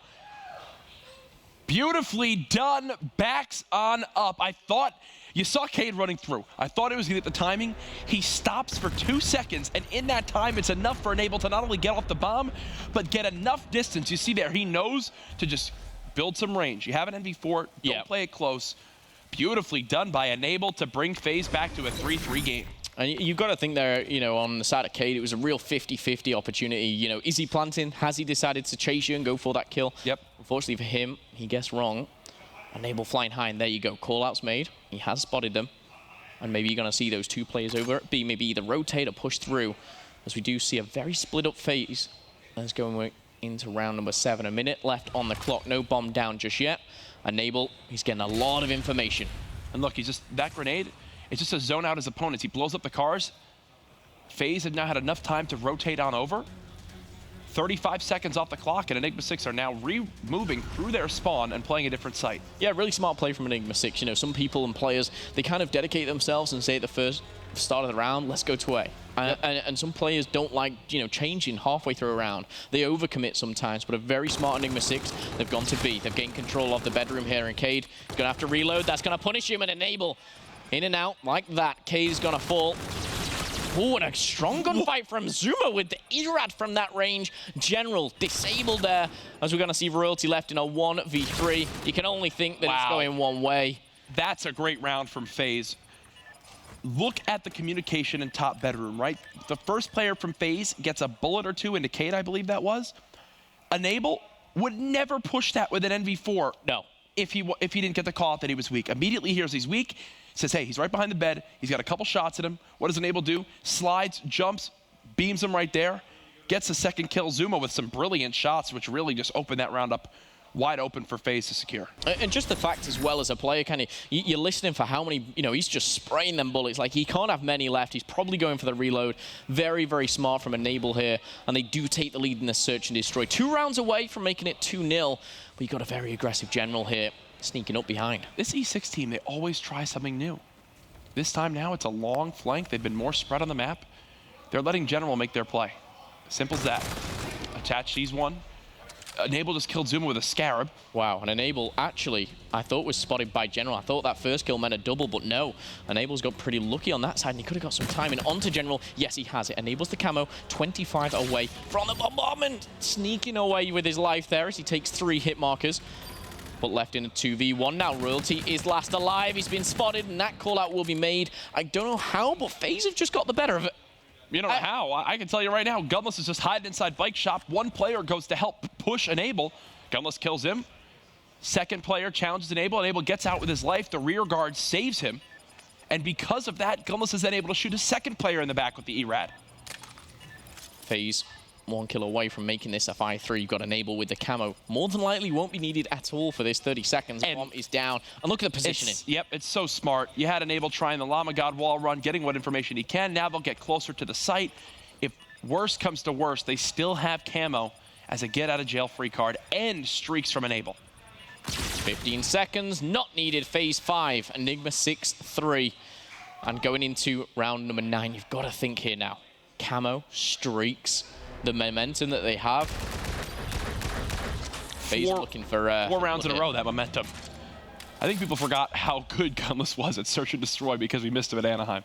Beautifully done, backs on up. I thought, you saw Cade running through. I thought it was gonna get the timing. He stops for 2 seconds, and in that time, it's enough for Enable to not only get off the bomb, but get enough distance. You see there, he knows to just build some range. You have an NV4, don't play it close. Beautifully done by Enable to bring FaZe back to a 3-3 game.
And you've got to think there, you know, on the side of Cade, it was a real 50-50 opportunity. You know, is he planting? Has he decided to chase you and go for that kill?
Yep.
Unfortunately for him, he gets wrong. Enable flying high, and there you go. Call-outs made. He has spotted them. And maybe you're going to see those 2 players over at B, maybe either rotate or push through, as we do see a very split-up FaZe. Let's go into round number 7. A minute left on the clock. No bomb down just yet. Enable, he's getting a lot of information.
And look, he's just, that grenade, it's just to zone out his opponents. He blows up the cars. FaZe have now had enough time to rotate on over. 35 seconds off the clock, and Enigma6 are now moving through their spawn and playing a different site.
Yeah, really smart play from Enigma6. You know, some people and players, they kind of dedicate themselves and say at the start of the round, let's go to A. And some players don't like, you know, changing halfway through a round. They overcommit sometimes, but a very smart Enigma6, they've gone to B. They've gained control of the bedroom here, and Cade is going to have to reload. That's going to punish him, and Enable in and out like that. Cade is going to fall. Ooh, and a strong gunfight from Zuma with the Erad from that range. General disabled there, as we're going to see Royalty left in a 1v3. You can only think that it's going one way.
That's a great round from FaZe. Look at the communication in top bedroom, right? The first player from FaZe gets a bullet or 2 into Cade, I believe that was. Enable would never push that with an NV4.
No.
If he didn't get the call out that he was weak. Immediately hears he's weak, says, hey, he's right behind the bed. He's got a couple shots at him. What does Enable do? Slides, jumps, beams him right there, gets the second kill. Zuma with some brilliant shots, which really just opened that round up wide open for FaZe to secure.
And just the fact as well as a player, kind of, you're listening for how many, you know, he's just spraying them bullets. Like, he can't have many left. He's probably going for the reload. Very, very smart from Enable here. And they do take the lead in the search and destroy. 2 rounds away from making it 2-0. But you got a very aggressive General here, sneaking up behind.
This E6 team, they always try something new. This time now, it's a long flank. They've been more spread on the map. They're letting General make their play. Simple as that. Attach sees one. Enable just killed Zuma with a Scarab.
Wow, and Enable actually, I thought was spotted by General. I thought that first kill meant a double, but no. Enable's got pretty lucky on that side, and he could have got some time. And onto General, yes, he has it. Enables the camo, 25 away from the bombardment. Sneaking away with his life there as he takes 3 hit markers. But left in a 2v1 now. Royalty is last alive. He's been spotted, and that call out will be made. I don't know how, but FaZe have just got the better of it.
You don't know how. I can tell you right now, Gunless is just hiding inside Bike Shop. One player goes to help push Enable. Gunless kills him. Second player challenges Enable. Enable gets out with his life. The rear guard saves him. And because of that, Gunless is then able to shoot a second player in the back with the ERAD.
FaZe 1 kill away from making this a 5-3. You've got Enable with the camo. More than likely won't be needed at all for this 30 seconds. Bomb is down. And look at the positioning.
Yep, it's so smart. You had Enable trying the Llama God wall run, getting what information he can. Now they'll get closer to the site. If worse comes to worse, they still have camo as a get-out-of-jail-free card and streaks from Enable.
15 seconds, not needed. FaZe 5, Enigma6 3. And going into round number 9, you've got to think here now. Camo, streaks, the momentum that they have. FaZe looking for
4 rounds in a row, that momentum. I think people forgot how good Gunless was at Search and Destroy because we missed him at Anaheim.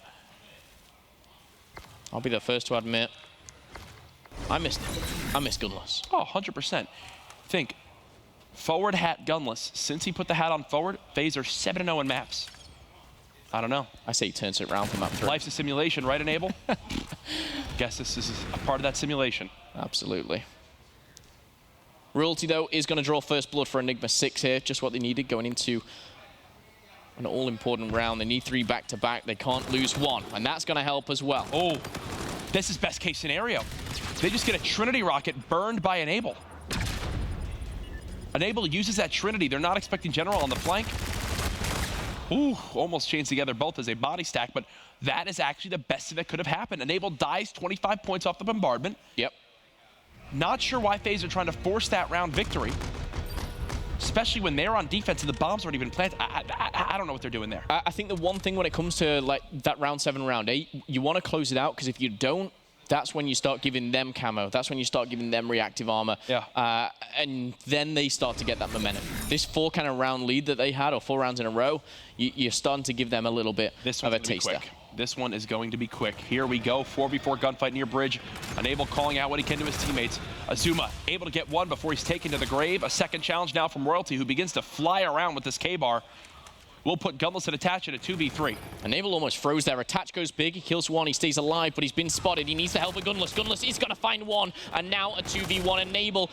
I'll be the first to admit, I missed Gunless.
Oh, 100%. Think, forward hat Gunless. Since he put the hat on forward, FaZe are 7-0 in maps. I don't know.
I say he turns it around from map 3.
Life's a simulation, right, Enable? Guess this is a part of that simulation.
Absolutely. Royalty, though, is going to draw first blood for Enigma6 here. Just what they needed going into an all-important round. They need 3 back-to-back. They can't lose 1, and that's going to help as well.
Oh, this is best-case scenario. They just get a Trinity rocket burned by Enable. Enable uses that Trinity. They're not expecting General on the flank. Ooh, almost chains together both as a body stack, but that is actually the best thing that could have happened. Enable dies 25 points off the bombardment.
Yep.
Not sure why FaZe are trying to force that round victory, especially when they're on defense and the bomb's already been planted. I don't know what they're doing there.
I think the one thing when it comes to like that round 7, round 8, you want to close it out, because if you don't, that's when you start giving them camo. That's when you start giving them reactive armor.
Yeah.
And then they start to get that momentum. This 4 kind of round lead that they had, or 4 rounds in a row, you're starting to give them a little bit of a taster.
Quick. This one is going to be quick. Here we go, 4v4 gunfight near bridge. Enable calling out what he can to his teammates. Azuma able to get one before he's taken to the grave. A second challenge now from Royalty, who begins to fly around with this K-bar. We'll put Gunless and Attach in a 2v3.
Enable almost froze there. Attach goes big. He kills one. He stays alive, but he's been spotted. He needs the help of Gunless. Gunless is going to find one. And now a 2v1. Enable.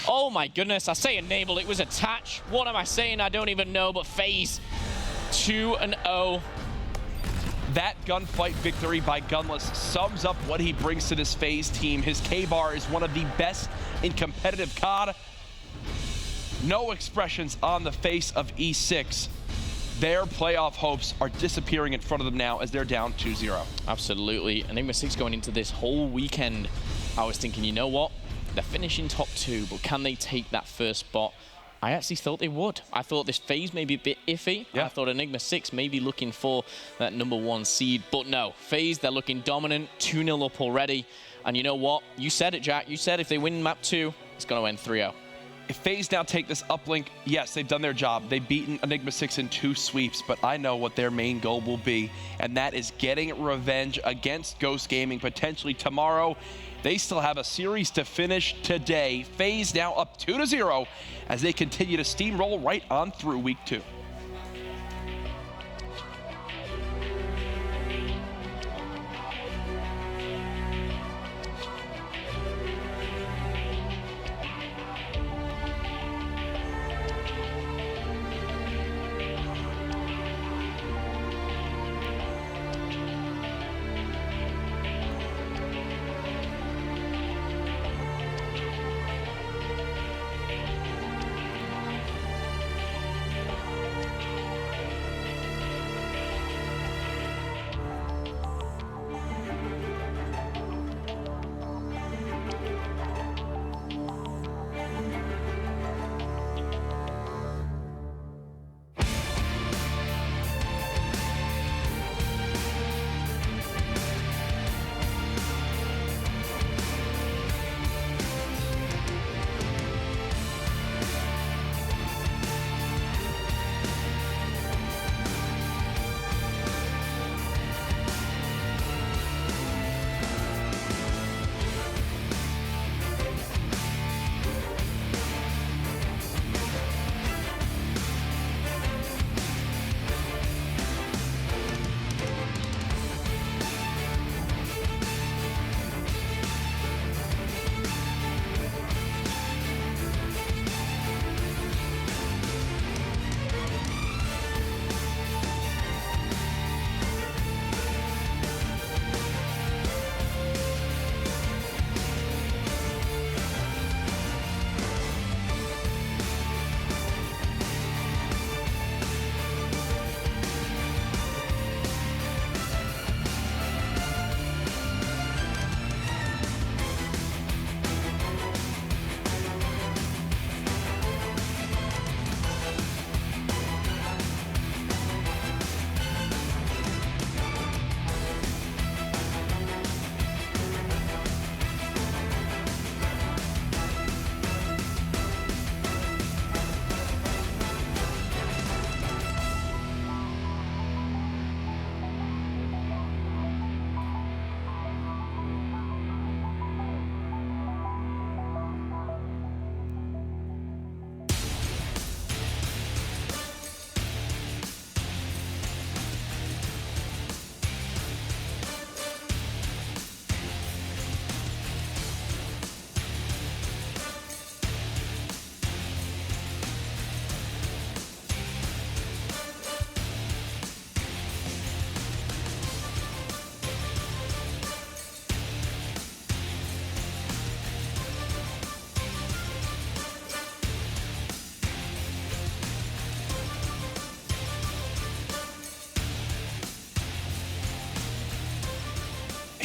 Oh my goodness. I say Enable. It was Attach. What am I saying? I don't even know. But FaZe 2-0.
That gunfight victory by Gunless sums up what he brings to this FaZe team. His K-bar is one of the best in competitive COD. No expressions on the face of E6. Their playoff hopes are disappearing in front of them now as they're down 2-0.
Absolutely. Enigma6 going into this whole weekend, I was thinking, you know what? They're finishing top 2, but can they take that first spot? I actually thought they would. I thought this FaZe may be a bit iffy.
Yeah.
I thought Enigma6 may be looking for that #1 seed, but no. FaZe, they're looking dominant, 2-0 up already. And you know what? You said it, Jack. You said if they win map 2, it's going to end 3-0.
If FaZe now take this uplink, yes, they've done their job. They've beaten Enigma6 in 2 sweeps, but I know what their main goal will be, and that is getting revenge against Ghost Gaming potentially tomorrow. They still have a series to finish today. FaZe now up 2-0 as they continue to steamroll right on through week 2.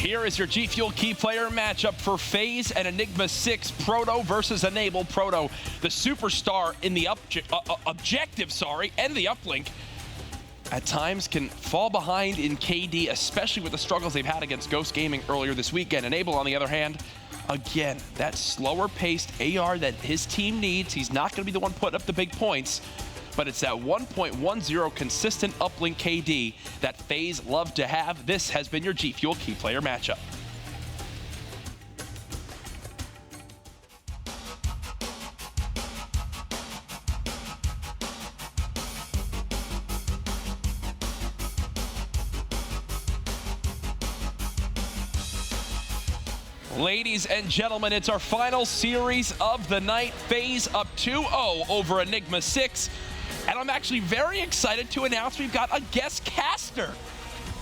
Here is your G Fuel key player matchup for FaZe and Enigma6. Proto versus Enable. Proto, the superstar in the objective, and the uplink, at times can fall behind in KD, especially with the struggles they've had against Ghost Gaming earlier this weekend. Enable, on the other hand, again, that slower-paced AR that his team needs. He's not going to be the one putting up the big points, but it's that 1.10 consistent uplink KD that FaZe love to have. This has been your G Fuel key player matchup. Ladies and gentlemen, it's our final series of the night. FaZe up 2-0 over Enigma6. And I'm actually very excited to announce we've got a guest caster,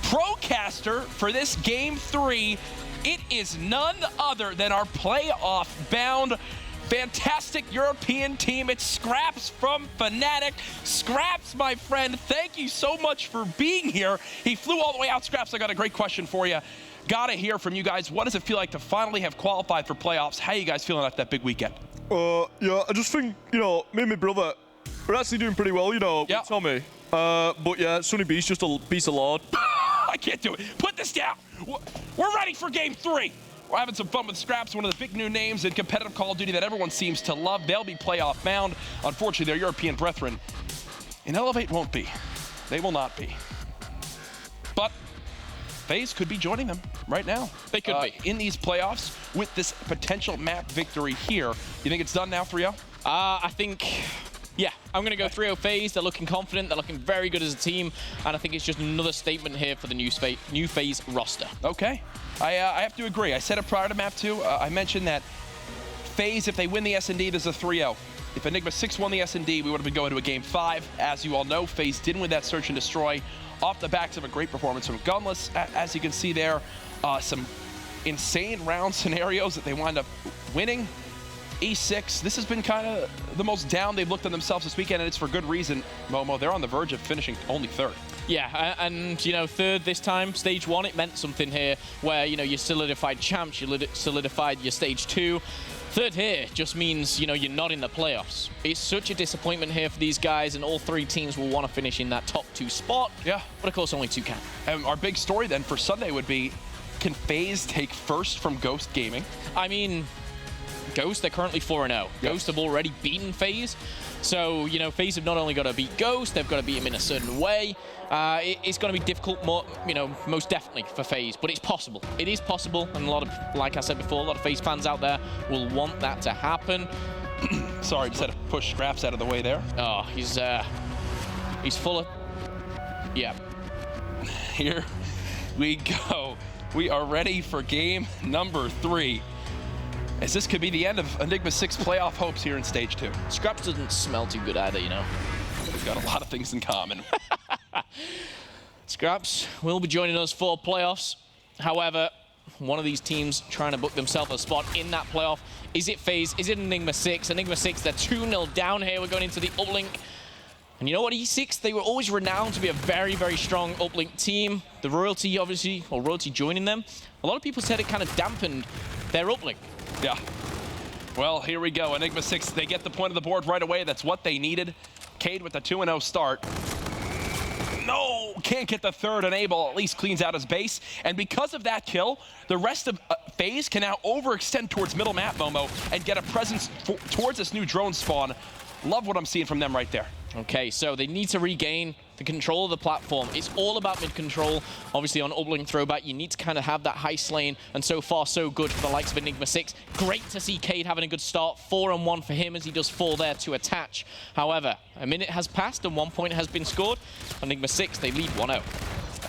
pro caster for this game 3. It is none other than our playoff-bound, fantastic European team. It's Scraps from Fnatic. Scraps, my friend, thank you so much for being here. He flew all the way out. Scraps, I got a great question for you. Gotta hear from you guys. What does it feel like to finally have qualified for playoffs? How are you guys feeling after that big weekend?
Yeah, I just think, me and my brother, we're actually doing pretty well, with Tommy. But yeah, Sonny B's just a piece of lard.
I can't do it. Put this down. We're ready for game 3. We're having some fun with Scraps, one of the big new names in competitive Call of Duty that everyone seems to love. They'll be playoff bound. Unfortunately, their European brethren in Elevate won't be. They will not be. But FaZe could be joining them right now.
They could be.
In these playoffs with this potential map victory here. You think it's done now, 3-0?
I think, yeah, I'm going to go 3-0 FaZe. They're looking confident. They're looking very good as a team. And I think it's just another statement here for the new FaZe roster.
Okay. I have to agree. I said it prior to map 2. I mentioned that FaZe, if they win the S&D, there's a 3-0. If Enigma6 won the S&D, we would have been going to a game 5. As you all know, FaZe didn't win that Search and Destroy off the backs of a great performance from Gunless. As you can see there, some insane round scenarios that they wind up winning. E6, this has been kind of the most down they've looked at themselves this weekend, and it's for good reason, Momo. They're on the verge of finishing only 3rd.
Yeah, and, 3rd this time, stage 1, it meant something here where, you solidified champs, you solidified your stage 2. 3rd here just means, you're not in the playoffs. It's such a disappointment here for these guys, and all 3 teams will want to finish in that top 2 spot.
Yeah.
But of course, only 2 can.
And our big story then for Sunday would be, can FaZe take first from Ghost Gaming?
I mean, Ghost, they're currently 4-0. Yes. Ghost have already beaten FaZe. So, FaZe have not only got to beat Ghost, they've got to beat him in a certain way. It's going to be difficult, most definitely for FaZe, but it's possible. It is possible, and a lot of, like I said before, a lot of FaZe fans out there will want that to happen.
Sorry, just had to push Scraps out of the way there.
Oh, he's full of... Yeah.
Here we go. We are ready for game number 3. As this could be the end of Enigma6 playoff hopes here in stage 2.
Scraps doesn't smell too good either,
We've got a lot of things in common.
Scraps will be joining us for playoffs. However, one of these teams trying to book themselves a spot in that playoff. Is it FaZe? Is it Enigma6? Enigma6, they're 2-0 down here. We're going into the uplink. And you know what, E6, they were always renowned to be a very, very strong uplink team. The Royalty, obviously, or Royalty joining them, a lot of people said it kind of dampened their uplink.
Yeah. Well, here we go. Enigma6, they get the point of the board right away. That's what they needed. Cade with the 2-0 start. No, can't get the 3rd. Enable at least cleans out his base. And because of that kill, the rest of FaZe can now overextend towards middle map, Momo, and get a presence towards this new drone spawn. Love what I'm seeing from them right there.
Okay, so they need to regain the control of the platform. It's all about mid-control. Obviously, on uplink throwback, you need to kind of have that high lane, and so far, so good for the likes of Enigma6. Great to see Cade having a good start. 4-on-1 for him as he does fall there to attach. However, a minute has passed, and 1 point has been scored. Enigma6, they lead 1-0.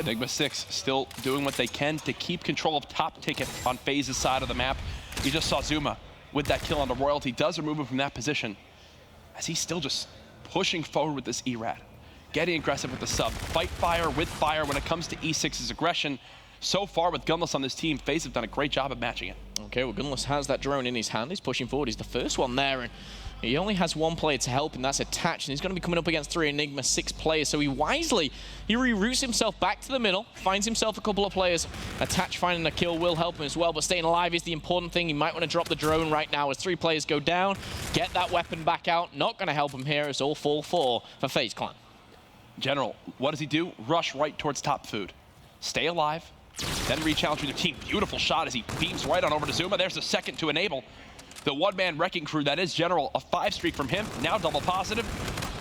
Enigma6 still doing what they can to keep control of top ticket on FaZe's side of the map. You just saw Zuma with that kill on the Royalty. Does remove him from that position, as he's still just pushing forward with this E-Rat. Getting aggressive with the sub. Fight fire with fire when it comes to E6's aggression. So far with Gunless on this team, FaZe have done a great job of matching it.
Okay, well, Gunless has that drone in his hand. He's pushing forward. He's the first one there. And He only has one player to help, and that's Attach, and he's going to be coming up against 3 Enigma6 players, so he reroutes himself back to the middle, finds himself a couple of players. Attach finding a kill will help him as well, but staying alive is the important thing. He might want to drop the drone right now as 3 players go down, get that weapon back out. Not going to help him here. It's all 4-4 for FaZe Clan.
General, what does he do? Rush right towards top food. Stay alive, then re-challenge with your team. Beautiful shot as he beams right on over to Zuma. There's the second to enable. The one-man wrecking crew, that is General, a 5 streak from him, now double positive.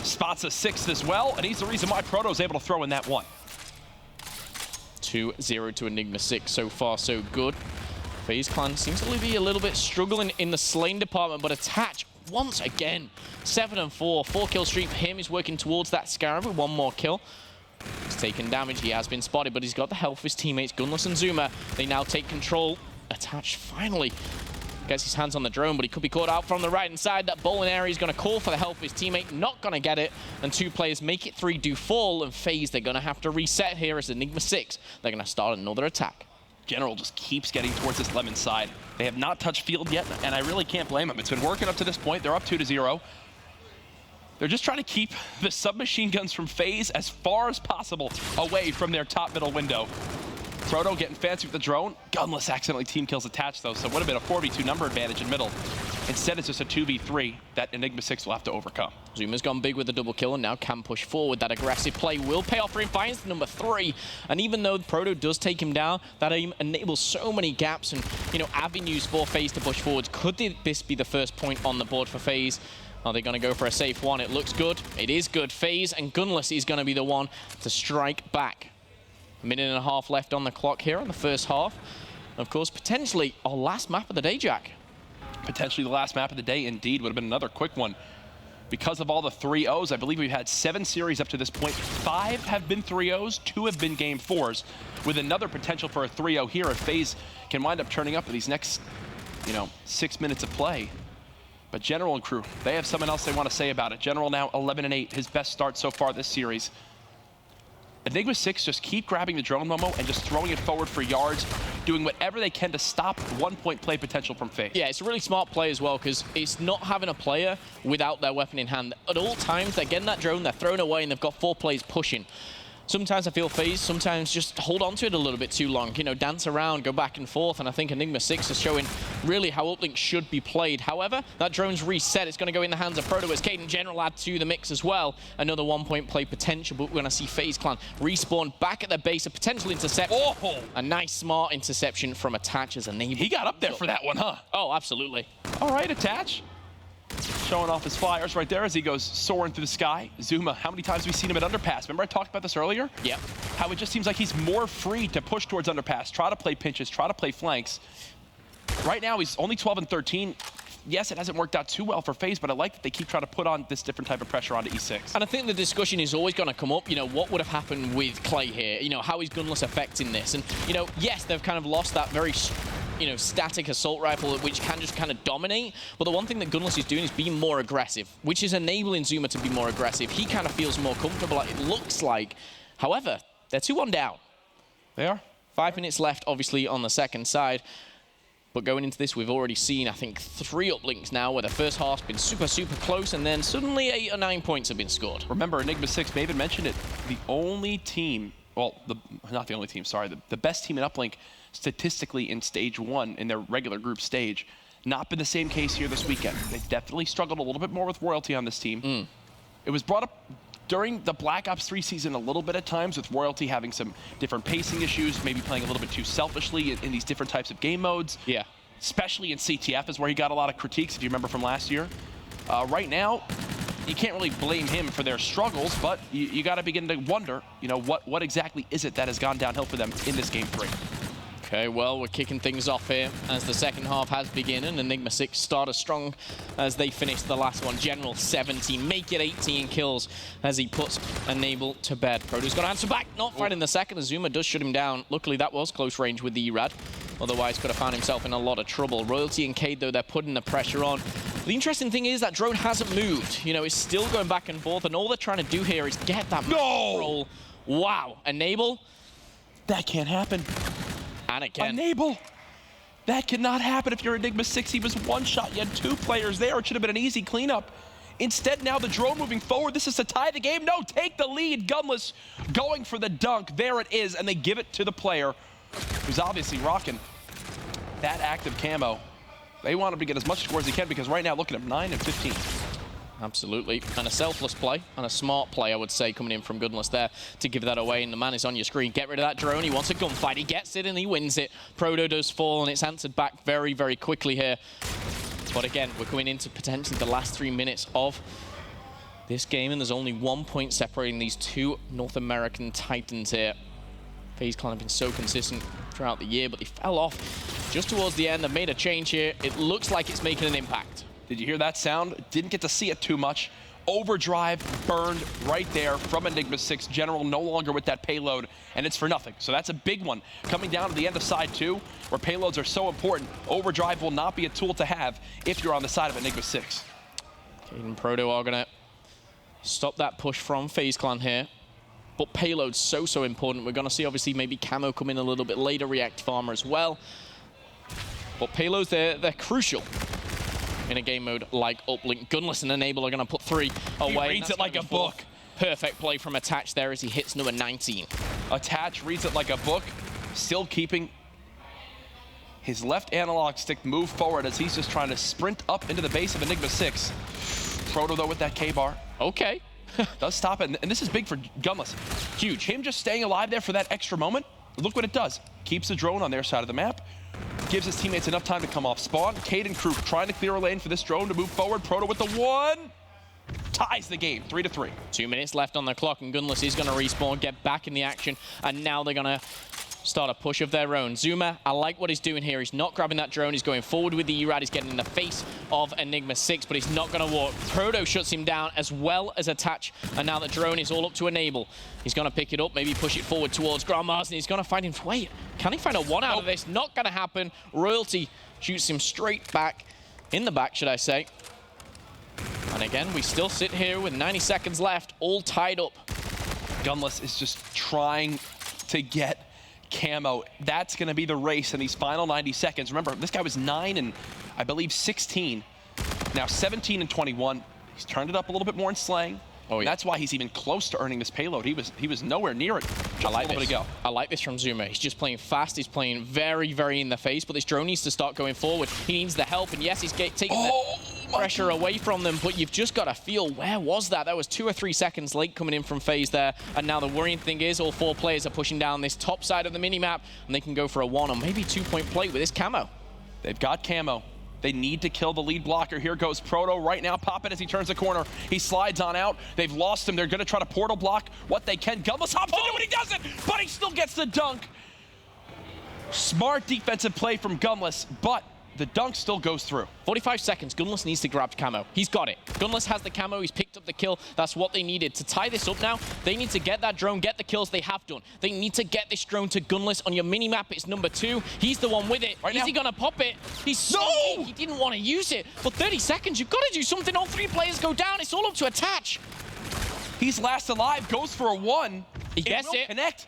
Spots a 6th as well, and he's the reason why Proto's able to throw in that 1.
2-0 to Enigma6, so far so good. FaZe Clan seems to be a little bit struggling in the Slain department, but Attach once again, 7 and 4, 4-kill streak for him. He's working towards that Scarab with 1 more kill. He's taken damage, he has been spotted, but he's got the help of his teammates, Gunless and Zuma. They now take control. Attach finally gets his hands on the drone, but he could be caught out from the right-hand side. That bowling area is going to call for the help of his teammate, not going to get it, and 2 players make it, 3 do fall, and FaZe, they're going to have to reset here as Enigma6. They're going to start another attack.
General just keeps getting towards this lemon side. They have not touched field yet, and I really can't blame them. It's been working up to this point. They're up 2-0. They're just trying to keep the submachine guns from FaZe as far as possible away from their top middle window. Proto getting fancy with the drone. Gunless accidentally team kills Attached though, so it would have been a 4v2 number advantage in middle. Instead, it's just a 2v3 that Enigma6 will have to overcome.
Zuma's gone big with the double kill and now can push forward. That aggressive play will pay off for him. Finds number 3. And even though Proto does take him down, that aim enables so many gaps and, you know, avenues for FaZe to push forward. Could this be the first point on the board for FaZe? Are they going to go for a safe one? It looks good. It is good. FaZe and Gunless is going to be the one to strike back. 1.5 minutes left on the clock here in the first half. Of course, potentially our last map of the day, Jack.
Potentially the last map of the day, indeed. Would have been another quick one. Because of all the 3-0s, I believe we've had 7 series up to this point. 5 have been 3-0s, 2 have been game 4s, with another potential for a 3-0 here if FaZe can wind up turning up for these next, 6 minutes of play. But General and crew, they have something else they want to say about it. General now 11-8, his best start so far this series. Enigma6 just keep grabbing the drone, Momo, and just throwing it forward for yards, doing whatever they can to stop 1-point play potential from FaZe.
Yeah, it's a really smart play as well, because it's not having a player without their weapon in hand. At all times, they're getting that drone, they're thrown away, and they've got 4 players pushing. Sometimes I feel FaZe, sometimes just hold on to it a little bit too long. Dance around, go back and forth, and I think Enigma6 is showing really how uplink should be played. However, that drone's reset. It's going to go in the hands of Proto as Caden General add to the mix as well. Another 1-point play potential, but we're going to see FaZe Clan respawn back at their base. A potential interception.
Oh!
A nice, smart interception from Attach as Enable.
He got up there for that one, huh?
Oh, absolutely.
All right, Attach. Showing off his flyers right there as he goes soaring through the sky. Zuma, how many times have we seen him at underpass? Remember I talked about this earlier?
Yep.
How it just seems like he's more free to push towards underpass, try to play pinches, try to play flanks. Right now, he's only 12 and 13. Yes, it hasn't worked out too well for FaZe, but I like that they keep trying to put on this different type of pressure onto E6.
And I think the discussion is always going to come up, what would have happened with Clay here? How is Gunless affecting this? And, yes, they've kind of lost that very static assault rifle, which can just kind of dominate. But the one thing that Gunless is doing is being more aggressive, which is enabling Zuma to be more aggressive. He kind of feels more comfortable, it looks like. However, they're 2-1 down.
They are.
5 minutes left, obviously, on the second side. But going into this, we've already seen, I think, 3 uplinks now, where the first half's been super, super close, and then suddenly 8 or 9 points have been scored.
Remember, Enigma6, Maven mentioned it, the only team, well, not the only team, sorry, the best team in uplink statistically in stage 1 in their regular group stage. Not been the same case here this weekend. They definitely struggled a little bit more with Royalty on this team. It was brought up during the Black Ops 3 season a little bit at times, with Royalty having some different pacing issues, maybe playing a little bit too selfishly in these different types of game modes.
Yeah.
Especially in CTF is where he got a lot of critiques, if you remember from last year. Right now, you can't really blame him for their struggles, but you got to begin to wonder, what exactly is it that has gone downhill for them in this game 3?
Okay, well, we're kicking things off here as the second half has begun, and Enigma6 started strong as they finished the last one. General 17, make it 18 kills as he puts Enable to bed. Proto's got to answer back, not fighting the second. Azuma does shut him down. Luckily, that was close range with the E-Rad. Otherwise, could have found himself in a lot of trouble. Royalty and Cade, though, they're putting the pressure on. The interesting thing is that drone hasn't moved. It's still going back and forth, and all they're trying to do here is get that roll. Wow, Enable.
That can't happen.
And again.
Enable. That cannot happen if you're Enigma6. He was one shot. You had 2 players there. It should have been an easy cleanup. Instead, now the drone moving forward. This is to tie the game. No, take the lead. Gunless going for the dunk. There it is, and they give it to the player who's obviously rocking that active camo. They want him to get as much score as he can because right now, looking at 9 and 15.
Absolutely. And a selfless play and a smart play, I would say, coming in from Gunless there to give that away. And the man is on your screen. Get rid of that drone. He wants a gunfight. He gets it and he wins it. Proto does fall and it's answered back very, very quickly here. But again, we're going into potentially the last 3 minutes of this game. And there's only 1 point separating these 2 North American Titans here. FaZe Clan have been so consistent throughout the year, but they fell off just towards the end. They've made a change here. It looks like it's making an impact.
Did you hear that sound? Didn't get to see it too much. Overdrive burned right there from Enigma6. General no longer with that payload, and it's for nothing. So that's a big one. Coming down to the end of side 2, where payloads are so important, Overdrive will not be a tool to have if you're on the side of Enigma6.
Cade and Proto are going to stop that push from FaZe Clan here. But payload's so important. We're going to see, obviously, maybe Camo come in a little bit later, React Farmer as well. But payloads, they're crucial in a game mode like Uplink. Gunless and Enable are going to put 3 away.
He reads it like a book.
Perfect play from Attach there as he hits number 19.
Attach reads it like a book, still keeping his left analog stick move forward as he's just trying to sprint up into the base of Enigma6. Proto, though, with that K-bar.
Okay.
Does stop it, and this is big for Gunless. Huge. Him just staying alive there for that extra moment, look what it does. Keeps the drone on their side of the map, gives his teammates enough time to come off spawn. Cade and crew trying to clear a lane for this drone to move forward. Proto with the 1. Ties the game, 3-3.
2 minutes left on the clock, and Gunless is going to respawn, get back in the action, and now they're going to start a push of their own. Zuma, I like what he's doing here. He's not grabbing that drone. He's going forward with the ERAD. He's getting in the face of Enigma6, but he's not going to walk. Proto shuts him down as well as Attach, and now the drone is all up to Enable. He's going to pick it up, maybe push it forward towards Grandmaster, and he's going to find him. Wait, can he find a 1 out of this? Not going to happen. Royalty shoots him straight back, in the back, should I say. And again, we still sit here with 90 seconds left, all tied up.
Gunless is just trying to get camo. That's going to be the race in these final 90 seconds. Remember, this guy was 9 and I believe 16. Now 17 and 21. He's turned it up a little bit more in slaying. Oh, yeah. That's why he's even close to earning this payload. He was nowhere near it.
I like this. I like this from Zuma. He's just playing fast. He's playing very, very in the face. But this drone needs to start going forward. He needs the help. And yes, he's taking the pressure away from them. But you've just got to feel, where was that? That was 2 or 3 seconds late coming in from FaZe there. And now the worrying thing is all 4 players are pushing down this top side of the minimap. And they can go for a 1 or maybe 2-point play with this camo.
They've got camo. They need to kill the lead blocker. Here goes Proto right now. Pop it as he turns the corner. He slides on out. They've lost him. They're going to try to portal block what they can. Gunless hops into it. He doesn't, but he still gets the dunk. Smart defensive play from Gunless, but the dunk still goes through.
45 seconds. Gunless needs to grab camo. He's got it. Gunless has the camo. He's picked up the kill. That's what they needed. To tie this up now, they need to get that drone, get the kills they have done. They need to get this drone to Gunless. On your mini-map, it's number 2. He's the one with it. Is he going to pop it? He's so weak. He didn't want to use it. For 30 seconds, you've got to do something. All 3 players go down. It's all up to Attach.
He's last alive. Goes for a 1.
He gets it.
Connect.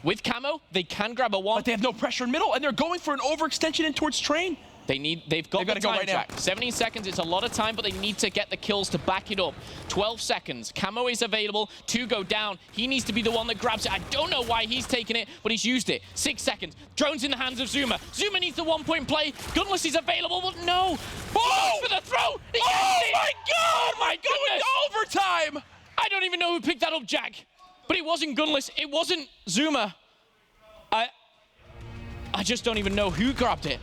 With camo, they can grab a 1.
But they have no pressure in middle, and they're going for an overextension in towards Train.
They've got the time track. 17 seconds, it's a lot of time, but they need to get the kills to back it up. 12 seconds, camo is available, 2 go down. He needs to be the one that grabs it. I don't know why he's taking it, but he's used it. 6 seconds, drone's in the hands of Zuma. Zuma needs the 1-point play. Gunless is available, but no. Oh! For the throw! He gets it!
My God!
Oh my goodness!
Overtime!
I don't even know who picked that up, Jack. But it wasn't Gunless, it wasn't Zuma. I just don't even know who grabbed it.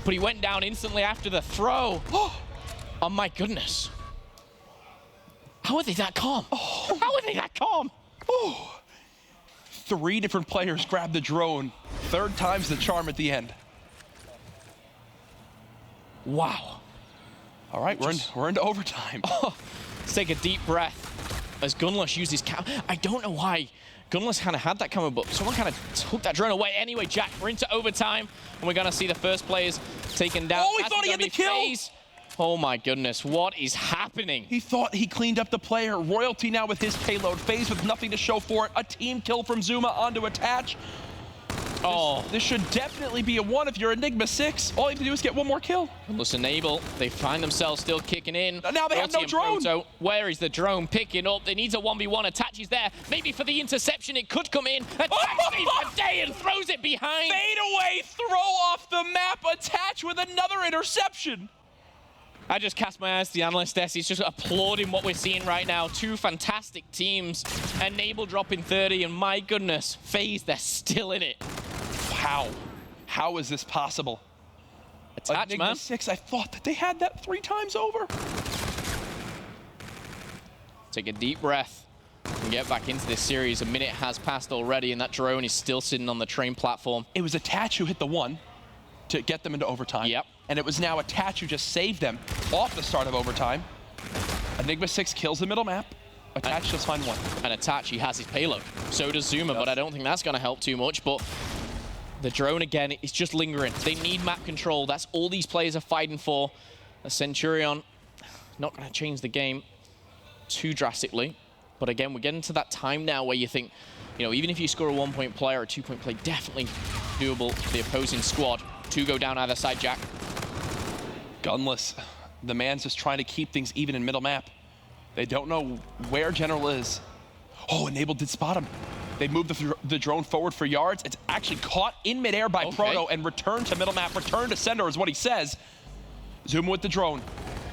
But he went down instantly after the throw. Oh my goodness. How are they that calm? How are they that calm?
3 different players grabbed the drone. 3rd time's the charm at the end.
Wow.
All right, we're into overtime.
Let's take a deep breath as Gunless uses camo. I don't know why Gunless kind of had that camo, but someone kind of took that drone away. Anyway, Jack, we're into overtime, and we're going to see the first players taken down.
Oh, he thought he had the kill!
FaZe. Oh my goodness, what is happening?
He thought he cleaned up the player. Royalty now with his payload. FaZe with nothing to show for it. A team kill from Zuma onto Attach.
Oh.
This should definitely be a 1 if you're Enigma6. All you have to do is get one more kill.
Listen, Enable, they find themselves still kicking in.
Now they have no drone.
Proto, where is the drone picking up? They need a 1v1. Attaches there. Maybe for the interception, it could come in. Attach saves the day and throws it behind.
Fade away, throw off the map, Attach with another interception.
I just cast my eyes to the analyst desk. He's just applauding what we're seeing right now. Two fantastic teams. Enable dropping 30, and my goodness, FaZe, they're still in it.
How? How is this possible?
Attach, man.
Enigma6, I thought that they had that 3 times over.
Take a deep breath and get back into this series. A minute has passed already, and that drone is still sitting on the train platform.
It was Attach who hit the 1 to get them into overtime.
Yep.
And it was now Attach who just saved them off the start of overtime. Enigma6 kills the middle map. Attach just find 1.
And Attach, he has his payload. So does Zuma, but I don't think that's going to help too much. But the drone, again, is just lingering. They need map control. That's all these players are fighting for. A Centurion, not going to change the game too drastically. But again, we're getting to that time now where you think, you know, even if you score a 1-point play or a 2-point play, definitely doable for the opposing squad. 2 go down either side, Jack.
Gunless. The man's just trying to keep things even in middle map. They don't know where General is. Oh, Enable did spot him. They moved the drone forward for yards. It's actually caught in midair by Proto and returned to middle map. Return to sender is what he says. Zuma with the drone.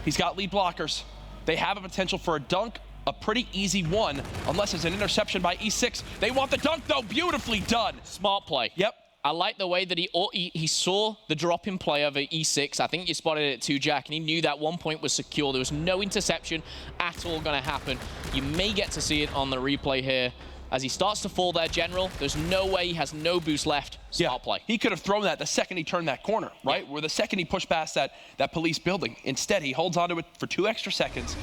He's got lead blockers. They have a potential for a dunk. A pretty easy one, unless there's an interception by E6. They want the dunk, though. Beautifully done.
Smart play.
Yep.
I like the way that he saw the drop in play over E6. I think you spotted it too, Jack, and he knew that 1 point was secure. There was no interception at all going to happen. You may get to see it on the replay here. As he starts to fall there, General, there's no way he has no boost left. Smart play.
He could have thrown that the second he turned that corner, right? Where the second he pushed past that police building. Instead, he holds onto it for 2 extra seconds.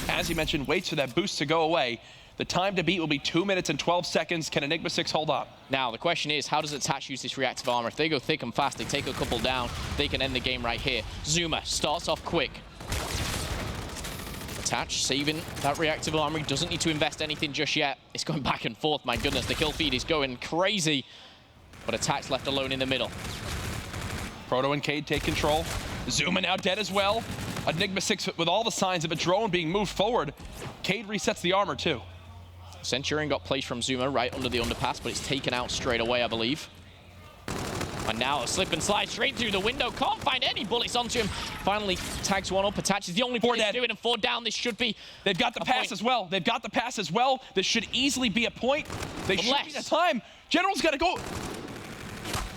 As you mentioned, waits for that boost to go away. The time to beat will be 2 minutes and 12 seconds. Can Enigma6 hold on?
Now, the question is, how does Attach use this reactive armor? If they go thick and fast, they take a couple down, they can end the game right here. Zuma starts off quick. Attach saving that reactive armor. He doesn't need to invest anything just yet. It's going back and forth. My goodness, the kill feed is going crazy. But Attach left alone in the middle.
Proto and Cade take control. Zuma now dead as well. Enigma6 with all the signs of a drone being moved forward. Cade resets the armor too.
Centurion got placed from Zuma right under the underpass, but it's taken out straight away, I believe. And now a slip and slide straight through the window. Can't find any bullets onto him. Finally tags one up. Attaches the only player to do it, and 4 down. This should be.
They've got the pass as well. They've got the pass as well. This should easily be a point. They should be the time. General's got to go.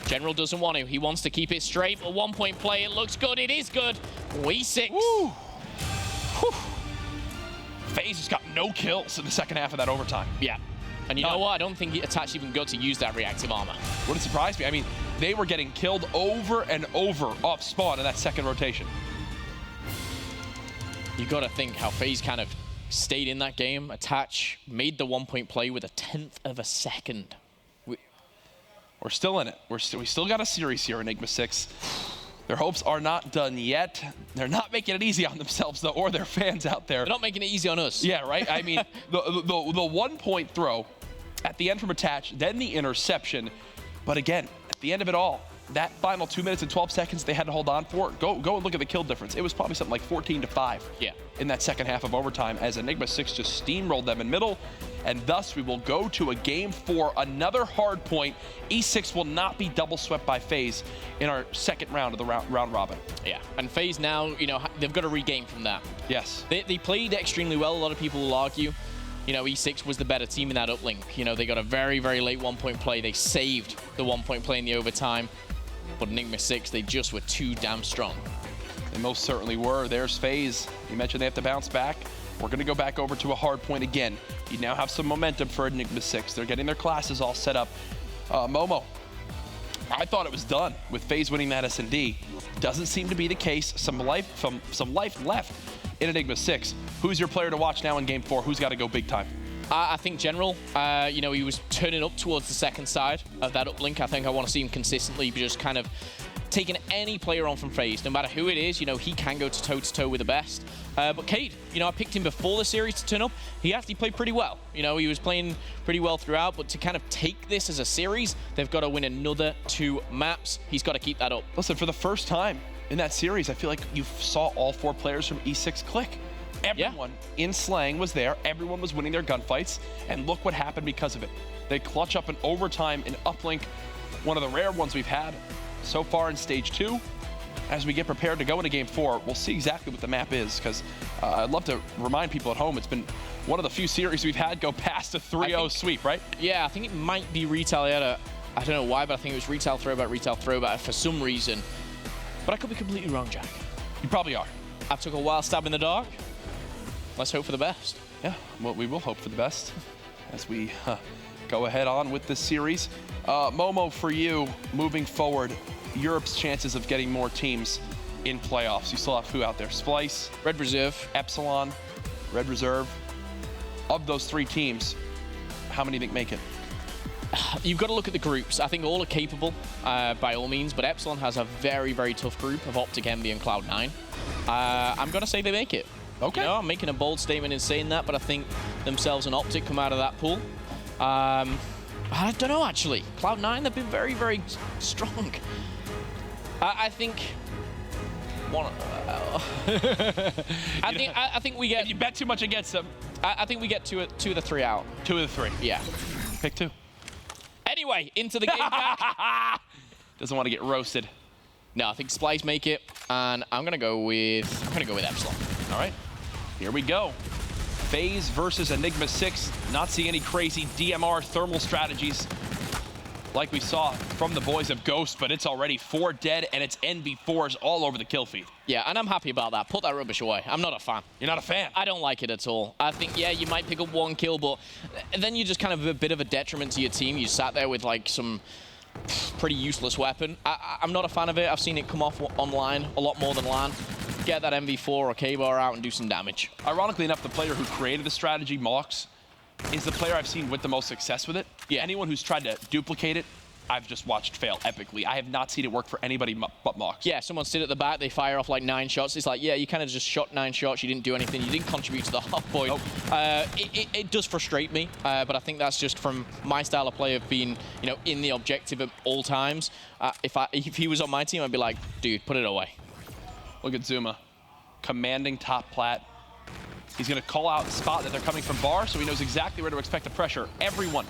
General doesn't want to. He wants to keep it straight. A 1 point play. It looks good. It is good. E6.
Woo. FaZe has got no kills in the second half of that overtime.
Yeah. And you know what? I don't think Attach even got to use that reactive armor.
Wouldn't surprise me. I mean, they were getting killed over and over off spawn in that second rotation.
You got to think how FaZe kind of stayed in that game. Attach made the 1 point play with a 1/10 of a second.
We're still in it. We still got a series here, Enigma6. Their hopes are not done yet. They're not making it easy on themselves, though, or their fans out there.
They're not making it easy on us.
Yeah, right? I mean, the 1 point throw at the end from Attach, then the interception. But again, at the end of it all, that final 2 minutes and 12 seconds they had to hold on for, go and look at the kill difference. It was probably something like 14-5 in that second half of overtime as Enigma6 just steamrolled them in middle. And thus, we will go to a game 4, another hard point. E6 will not be double swept by FaZe in our second round of the round robin.
Yeah, and FaZe now, you know, they've got to regain from that.
Yes.
They played extremely well. A lot of people will argue. You know, E6 was the better team in that uplink. You know, they got a very, very late 1 point play. They saved the 1 point play in the overtime. But Enigma6, they just were too damn strong.
They most certainly were. There's FaZe. You mentioned they have to bounce back. We're going to go back over to a hard point again. You now have some momentum for Enigma6. They're getting their classes all set up. Momo, I thought it was done with FaZe winning that S&D. Doesn't seem to be the case. Some life left in Enigma6. Who's your player to watch now in Game 4? Who's got to go big time?
I think General, you know, he was turning up towards the second side of that uplink. I think I want to see him consistently just kind of taken any player on from FaZe, no matter who it is. You know, he can go toe-to-toe with the best. But Cade, you know, I picked him before the series to turn up. He actually played pretty well. You know, he was playing pretty well throughout, but to kind of take this as a series, they've got to win another 2 maps. He's got to keep that up.
Listen, for the first time in that series, I feel like you saw all 4 players from E6 click. Everyone in Slang was there. Everyone was winning their gunfights, and look what happened because of it. They clutch up an overtime in uplink, one of the rare ones we've had so far in stage 2. As we get prepared to go into game 4, we'll see exactly what the map is, because I'd love to remind people at home, it's been one of the few series we've had go past a 3-0 sweep, right?
Yeah, I think it might be Retaliator. I don't know why, but I think it was Retail Throwback for some reason. But I could be completely wrong, Jack.
You probably are.
I took a wild stab in the dark. Let's hope for the best.
Yeah, well, we will hope for the best as we go ahead on with this series. Momo, for you, moving forward, Europe's chances of getting more teams in playoffs. You still have who out there? Splice,
Red Reserve,
Epsilon, Red Reserve. Of those 3 teams, how many think make it?
You've got to look at the groups. I think all are capable by all means, but Epsilon has a very, very tough group of Optic, Envy, and Cloud9. I'm going to say they make it.
Okay.
You know, I'm making a bold statement in saying that, but I think themselves and Optic come out of that pool. I don't know, actually. Cloud9, they've been very, very strong. I think one. I think we get.
If you bet too much against them.
I think we get two of the 3 out.
2 of the 3.
Yeah.
Pick 2.
Anyway, into the game, Jack.
Doesn't want to get roasted.
No, I think Splice make it, and I'm gonna go with Epsilon.
All right, here we go. FaZe versus Enigma6. Not seeing any crazy DMR thermal strategies like we saw from the boys of Ghost, but it's already 4 dead, and it's NB4s all over the kill feed.
Yeah, and I'm happy about that. Put that rubbish away. I'm not a fan.
You're not a fan?
I don't like it at all. I think, yeah, you might pick up 1 kill, but then you're just kind of a bit of a detriment to your team. You sat there with, like, some pretty useless weapon. I'm not a fan of it. I've seen it come off online a lot more than LAN. Get that MV4 or K-bar out and do some damage.
Ironically enough, the player who created the strategy, Mox, is the player I've seen with the most success with it.
Yeah.
Anyone who's tried to duplicate it, I've just watched fail epically. I have not seen it work for anybody but Mox.
Yeah, someone sit at the back, they fire off like 9 shots. It's like, yeah, you kind of just shot 9 shots, you didn't do anything, you didn't contribute to the half point.
Nope.
It does frustrate me, but I think that's just from my style of play of being, you know, in the objective at all times. If he was on my team, I'd be like, dude, put it away.
Look at Zuma, commanding top plat. He's gonna call out the spot that they're coming from bar, so he knows exactly where to expect the pressure. Everyone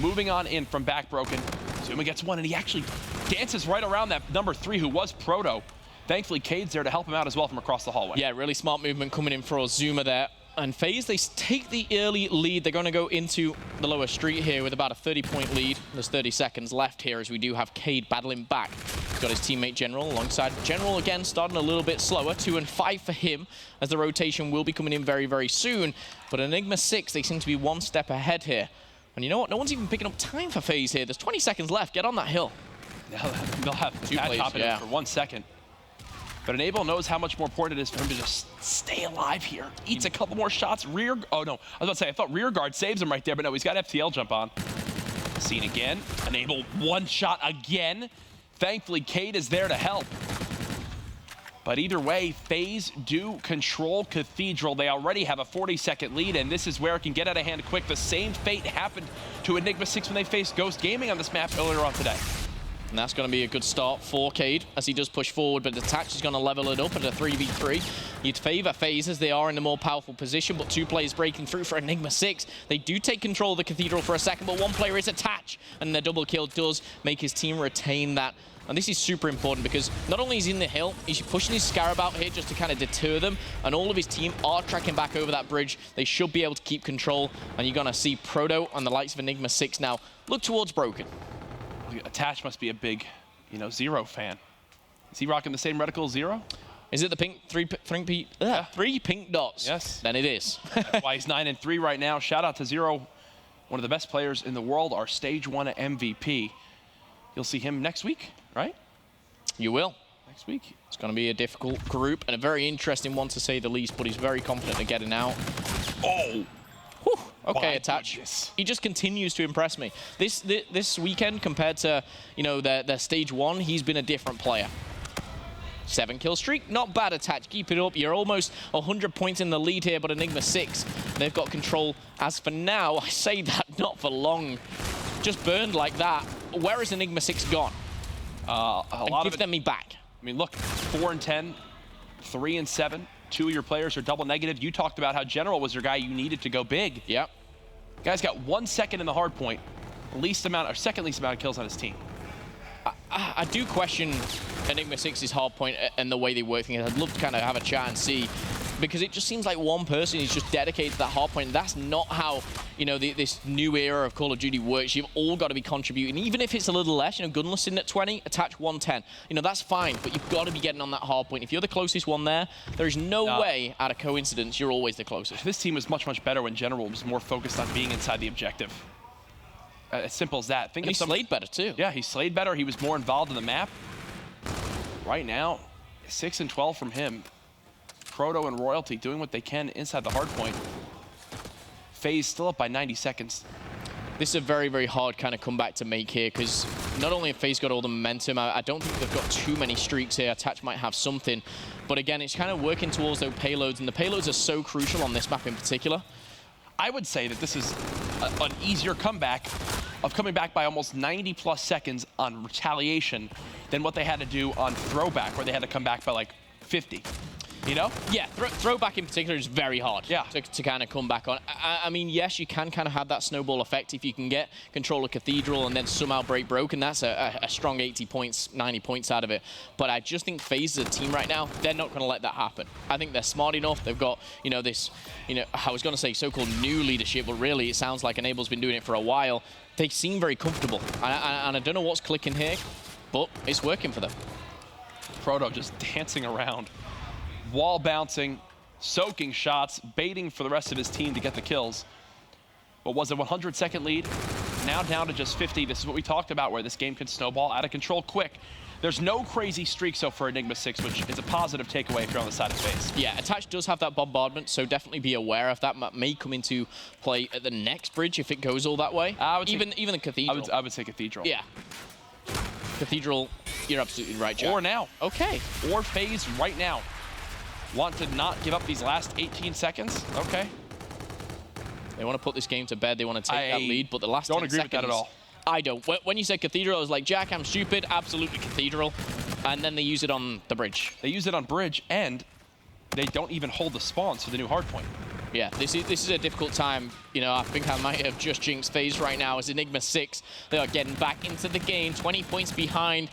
moving on in from back broken. Zuma gets 1, and he actually dances right around that number 3 who was Proto. Thankfully, Cade's there to help him out as well from across the hallway.
Yeah, really smart movement coming in for Zuma there. And FaZe, they take the early lead. They're going to go into the lower street here with about a 30-point lead. There's 30 seconds left here as we do have Cade battling back. He's got his teammate General alongside. General, again, starting a little bit slower. 2 and 5 for him, as the rotation will be coming in very, very soon. But Enigma6, they seem to be 1 step ahead here. And you know what? No one's even picking up time for FaZe here. There's 20 seconds left. Get on that hill.
They'll have 2 plays for 1 second. But Enable knows how much more important it is for him to just stay alive here. Eats a couple more shots. Oh, no. I was about to say, I thought rear guard saves him right there, but no, he's got FTL jump on. Seen again. Enable 1 shot again. Thankfully, Cade is there to help. But either way, FaZe do control Cathedral. They already have a 40-second lead, and this is where it can get out of hand quick. The same fate happened to Enigma6 when they faced Ghost Gaming on this map earlier on today.
And that's going to be a good start for Cade as he does push forward, but Detach is going to level it up at a 3v3. You'd favor FaZe as they are in the more powerful position, but 2 players breaking through for Enigma6. They do take control of the Cathedral for a second, but 1 player is Attach, and the double kill does make his team retain that. And this is super important because not only is he in the hill, he's pushing his Scarab out here just to kind of deter them, and all of his team are tracking back over that bridge. They should be able to keep control, and you're going to see Proto and the likes of Enigma6 now look towards Broken.
Attach must be a big, Zero fan. Is he rocking the same reticle as Zero?
Is it the pink 3 pink dots?
Yes.
Then it is.
That's why he's 9 and 3 right now. Shout out to Zero, one of the best players in the world, our Stage 1 MVP. You'll see him next week, right?
You will.
Next week.
It's going to be a difficult group and a very interesting one to say the least, but he's very confident of getting out.
Oh!
Whew. Okay, Attach. He just continues to impress me. This weekend, compared to, you know, their stage 1, he's been a different player. 7 kill streak, not bad, Attach. Keep it up. You're almost 100 points in the lead here, but Enigma6, they've got control. As for now, I say that not for long. Just burned like that. Where is Enigma6 gone?
Give them
me back.
I mean, look, 4 and 10, 3 and 7. 2 of your players are double negative. You talked about how General was your guy you needed to go big.
Yep.
Guy's got 1 second in the hard point, second least amount of kills on his team.
I do question Enigma6's hard point and the way they work things. I'd love to kind of have a chat and see, because it just seems like one person is just dedicated to that hard point. That's not how, you know, this new era of Call of Duty works. You've all got to be contributing, even if it's a little less. You know, Gunless sitting at 20, Attach 110. You know, that's fine, but you've got to be getting on that hard point. If you're the closest one there is no way, out of coincidence, you're always the closest.
This team was much, much better when General was more focused on being inside the objective. As simple as that.
He slayed better, too.
Yeah, he slayed better. He was more involved in the map. Right now, 6 and 12 from him. Proto and Royalty doing what they can inside the hard point. FaZe still up by 90 seconds.
This is a very, very hard kind of comeback to make here, because not only have FaZe got all the momentum, I don't think they've got too many streaks here. Attach might have something. But again, it's kind of working towards those payloads, and the payloads are so crucial on this map in particular.
I would say that this is an easier comeback of coming back by almost 90+ seconds on retaliation than what they had to do on throwback, where they had to come back by like 50. You know?
Yeah, throwback in particular is very hard to kind of come back on. I mean, yes, you can kind of have that snowball effect if you can get control of Cathedral and then somehow break broken. That's a strong 80 points, 90 points out of it. But I just think FaZe as a team right now, they're not going to let that happen. I think they're smart enough. They've got, you know, this, you know, I was going to say so-called new leadership, but really it sounds like Enable's been doing it for a while. They seem very comfortable. And I don't know what's clicking here, but it's working for them.
Proto just dancing around. Wall bouncing, soaking shots, baiting for the rest of his team to get the kills. What was a 100-second lead? Now down to just 50. This is what we talked about, where this game can snowball out of control quick. There's no crazy streak so for Enigma6, which is a positive takeaway if you're on the side of FaZe.
Yeah, Attach does have that bombardment, so definitely be aware of that. May come into play at the next bridge if it goes all that way. Even the Cathedral.
I would say Cathedral.
Yeah. Cathedral, you're absolutely right, Jack.
Or now.
Okay.
Or FaZe right now. Want to not give up these last 18 seconds? Okay.
They want to put this game to bed. They want to take that lead, but the last 10
don't agree
seconds,
with that at all.
I don't. When you said Cathedral, I was like, Jack, I'm stupid. Absolutely Cathedral. And then they use it on the bridge.
They use it on bridge, and they don't even hold the spawns for the new hardpoint.
Yeah, this is a difficult time. You know, I think I might have just jinxed FaZe right now as Enigma6. They are getting back into the game, 20 points behind.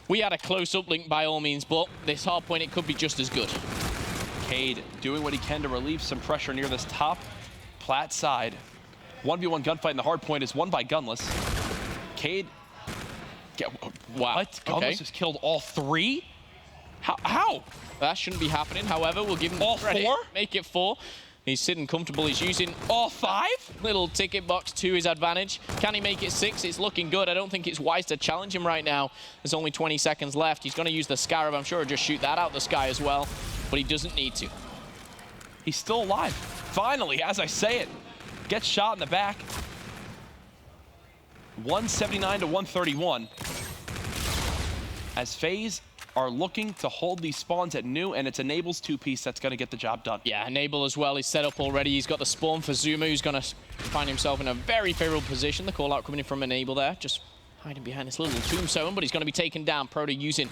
We had a close uplink by all means, but this hard point, it could be just as good.
Cade doing what he can to relieve some pressure near this top plat side. 1v1 gunfight in the hard point is won by Gunless. Cade,
wow.
What? Gunless has killed all 3? How?
That shouldn't be happening. However, we'll give him
all
credit.
4?
Make it 4. He's sitting comfortable. He's using
all 5?
Little ticket box to his advantage. Can he make it 6? It's looking good. I don't think it's wise to challenge him right now. There's only 20 seconds left. He's going to use the Scarab. I'm sure he'll just shoot that out the sky as well, but he doesn't need to.
He's still alive. Finally, as I say it, gets shot in the back. 179 to 131. As FaZe are looking to hold these spawns at new, and it's Enable's 2-piece that's going to get the job done.
Yeah, Enable as well. He's set up already. He's got the spawn for Zuma, who's going to find himself in a very favorable position. The call-out coming in from Enable there, just hiding behind this little tombstone, but he's going to be taken down. Proto using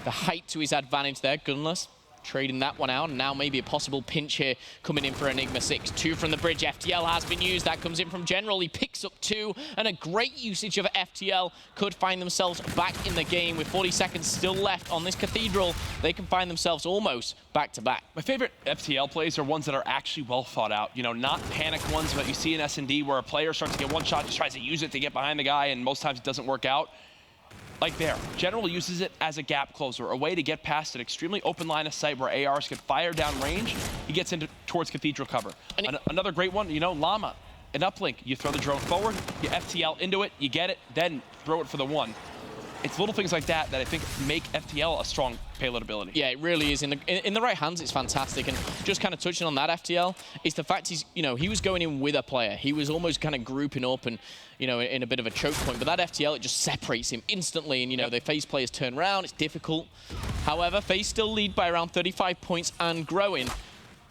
the height to his advantage there. Gunless trading that one out, and now maybe a possible pinch here coming in for Enigma6. 2 from the bridge. FTL has been used. That comes in from General. He picks up 2, and a great usage of FTL could find themselves back in the game. With 40 seconds still left on this Cathedral, they can find themselves almost back-to-back.
My favorite FTL plays are ones that are actually well thought out. You know, not panic ones that you see in S&D where a player starts to get one shot, just tries to use it to get behind the guy, and most times it doesn't work out. Like there, General uses it as a gap closer, a way to get past an extremely open line of sight where ARs can fire down range. He gets into towards Cathedral cover. Another great one, you know, Llama, an uplink. You throw the drone forward, you FTL into it, you get it, then throw it for the 1. it's little things like that that I think make FTL a strong payload ability.
Yeah, it really is. In the right hands, it's fantastic. And just kind of touching on that FTL, is the fact he's, he was going in with a player. He was almost kind of grouping up and, in a bit of a choke point. But that FTL, it just separates him instantly. And, the FaZe players turn around. It's difficult. However, FaZe still lead by around 35 points and growing.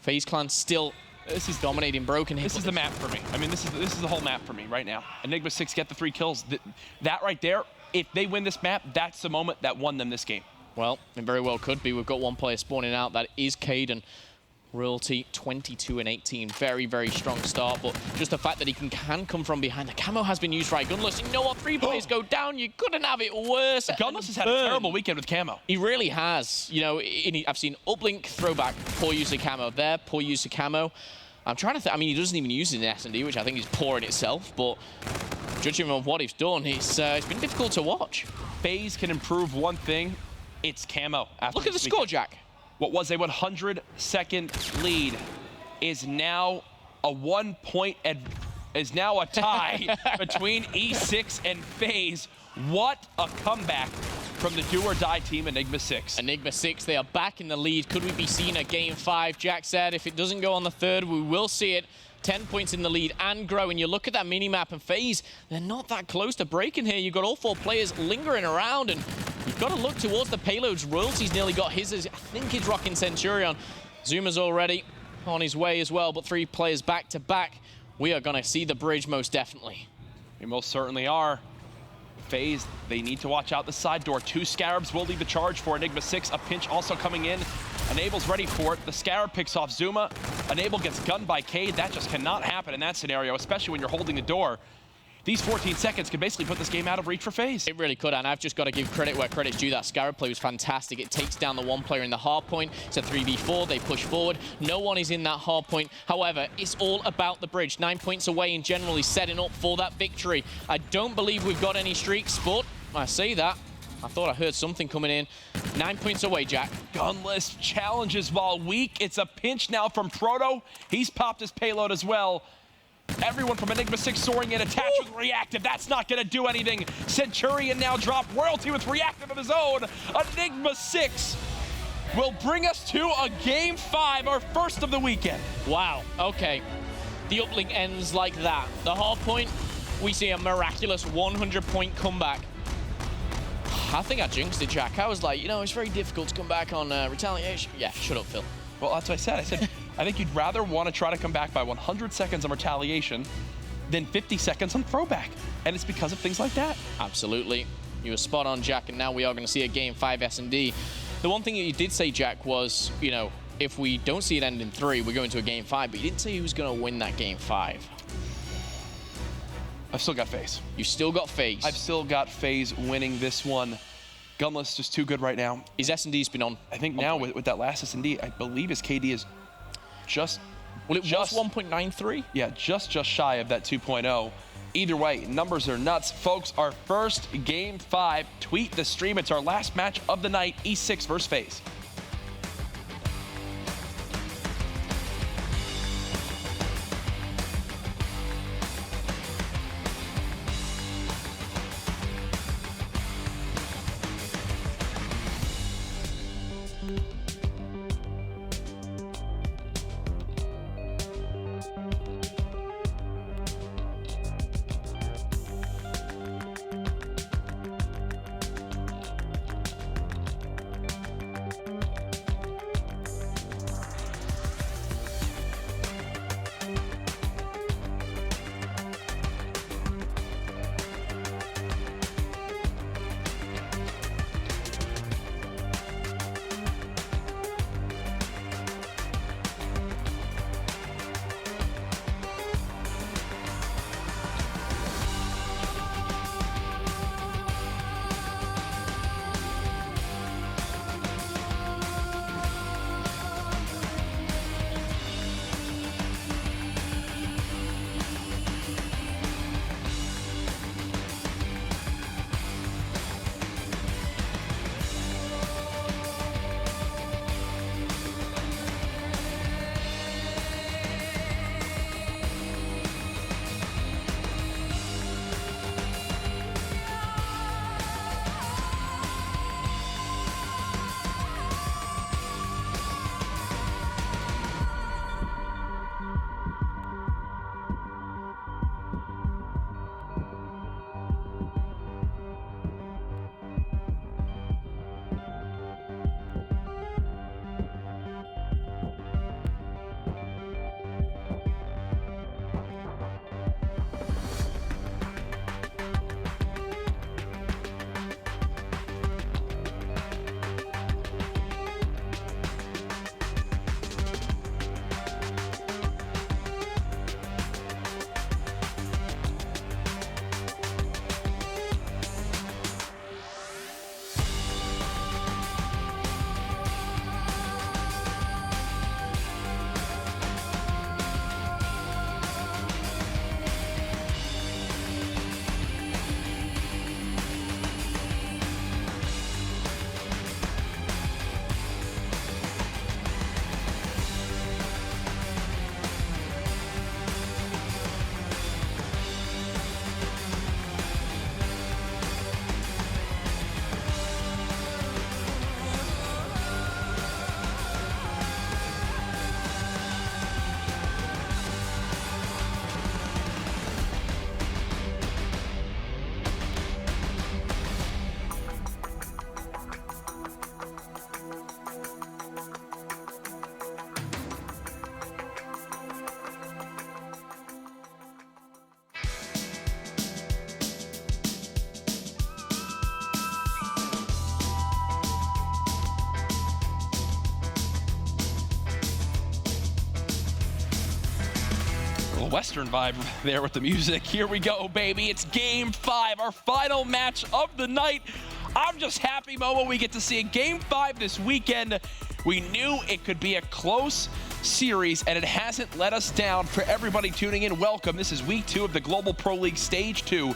FaZe Clan still... This is dominating Broken.
This is the map for me. I mean, this is the whole map for me right now. Enigma6 get the 3 kills. That right there, if they win this map, that's the moment that won them this game.
Well, it very well could be. We've got one player spawning out. That is Caden. Royalty 22 and 18. Very, very strong start. But just the fact that he can come from behind. The camo has been used right. Gunless, you know what? 3 players go down. You couldn't have it worse.
Gunless has had a terrible weekend with camo.
He really has. I've seen uplink, throwback, poor use of camo there, poor use of camo. I'm trying to think. I mean, he doesn't even use it in S&D, which I think is poor in itself. But judging on what he's done, it's been difficult to watch.
FaZe can improve one thing. It's camo.
Look at the score, Jack.
What was a 100-second lead is now a 1 point is now a tie between E6 and FaZe. What a comeback from the do-or-die team, Enigma6.
Enigma6, they are back in the lead. Could we be seeing a game 5? Jack said if it doesn't go on the 3rd, we will see it. 10 points in the lead and growing. You look at that mini-map and FaZe, they're not that close to breaking here. You've got all 4 players lingering around, and you've got to look towards the payloads. Royalty's nearly got his. I think he's rocking Centurion. Zuma's already on his way as well, but 3 players back-to-back. We are going to see the bridge most definitely.
We most certainly are. FaZe, they need to watch out the side door. 2 Scarabs will lead the charge for Enigma6. A pinch also coming in. Enable's ready for it. The Scarab picks off Zuma. Enable gets gunned by Cade. That just cannot happen in that scenario, especially when you're holding the door. These 14 seconds could basically put this game out of reach for FaZe.
It really could, and I've just got to give credit where credit's due. That Scarab play was fantastic. It takes down the 1 player in the hard point. It's a 3v4. They push forward. No one is in that hard point. However, it's all about the bridge. 9 points away and generally setting up for that victory. I don't believe we've got any streaks, but I say that. I thought I heard something coming in. 9 points away, Jack.
Gunless challenges while weak. It's a pinch now from Proto. He's popped his payload as well. Everyone from Enigma6 soaring in, attached with reactive. That's not going to do anything. Centurion now dropped. Royalty with reactive of his own. Enigma6 will bring us to a game 5, our first of the weekend.
Wow, okay. The uplink ends like that. The hard point, we see a miraculous 100-point comeback. I think I jinxed it, Jack. I was like, it's very difficult to come back on retaliation. Yeah, shut up, Phil.
Well, that's what I said. I said, I think you'd rather want to try to come back by 100 seconds on retaliation than 50 seconds on throwback. And it's because of things like that.
Absolutely. You were spot on, Jack, and now we are going to see a game 5 S&D. The one thing that you did say, Jack, was, if we don't see it end in 3, we're going to a game 5, but you didn't say who's going to win that game 5.
I've still got FaZe.
You still got FaZe.
I've still got FaZe winning this one. Gunless just too good right now.
His S&D's been on.
I think now with that last S&D, I believe his KD is just...
Well, it was 1.93?
Yeah, just shy of that 2.0. Either way, numbers are nuts. Folks, our first game 5. Tweet the stream. It's our last match of the night. E6 versus FaZe. little Western vibe there with the music. Here we go, baby. It's Game 5, our final match of the night. I'm just happy, Momo, we get to see a Game 5 this weekend. We knew it could be a close series, and it hasn't let us down. For everybody tuning in, welcome. This is week 2 of the Global Pro League Stage 2,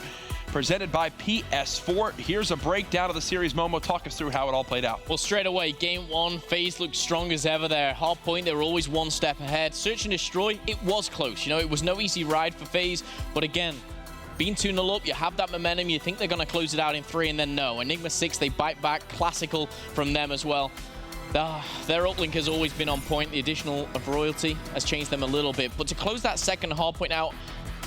presented by PS4. Here's a breakdown of the series. Momo, talk us through how it all played out.
Well, straight away, game 1, FaZe looked strong as ever there. Hard point, they were always one step ahead. Search and destroy, it was close. You know, it was no easy ride for FaZe, but again, being 2-0 up, you have that momentum, you think they're going to close it out in 3, and then no. Enigma6, they bite back, classical from them as well. Their uplink has always been on point. The additional of royalty has changed them a little bit, but to close that second hard point out,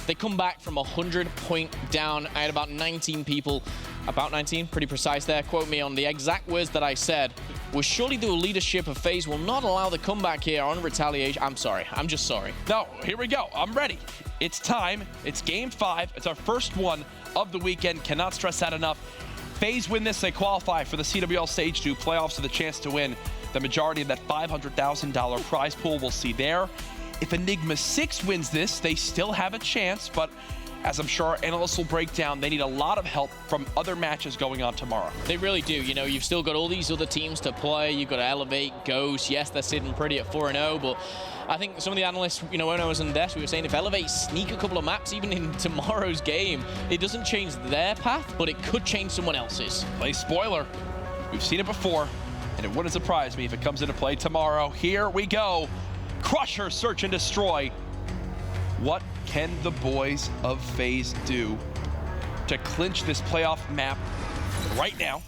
they come back from 100 point down. I had about 19 people, about 19, pretty precise there. Quote me on the exact words that I said. Was surely the leadership of FaZe will not allow the comeback here on retaliation. I'm sorry, I'm just sorry.
No, here we go, I'm ready. It's time, it's Game 5. It's our first one of the weekend. Cannot stress that enough. FaZe win this, they qualify for the CWL Stage 2 playoffs with a chance to win the majority of that $500,000 prize pool. We'll see there. If Enigma6 wins this, they still have a chance, but as I'm sure our analysts will break down, they need a lot of help from other matches going on tomorrow.
They really do. You know, you've still got all these other teams to play. You've got to Elevate, Ghost. Yes, they're sitting pretty at 4-0, but I think some of the analysts, you know, when I was in desk, we were saying if Elevate sneak a couple of maps, even in tomorrow's game, it doesn't change their path, but it could change someone else's.
Play spoiler. We've seen it before, and it wouldn't surprise me if it comes into play tomorrow. Here we go. Crusher, search and destroy. What can the boys of FaZe do to clinch this playoff map right now?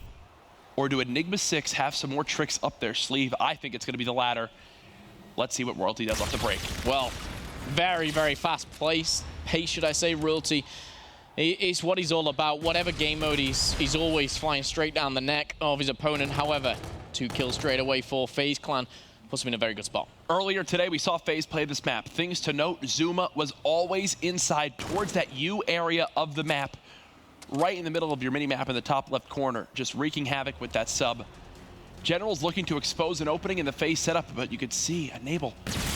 Or do Enigma6 have some more tricks up their sleeve? I think it's going to be the latter. Let's see what Royalty does off the break.
Well, very, very fast pace, should I say. Royalty is what he's all about. Whatever game mode, he's always flying straight down the neck of his opponent. However, 2 kills straight away for FaZe Clan. Puts him in a very good spot.
Earlier today, we saw FaZe play this map. Things to note, Zuma was always inside towards that U area of the map, right in the middle of your mini-map in the top left corner, just wreaking havoc with that sub. General's looking to expose an opening in the FaZe setup, but you could see Enable.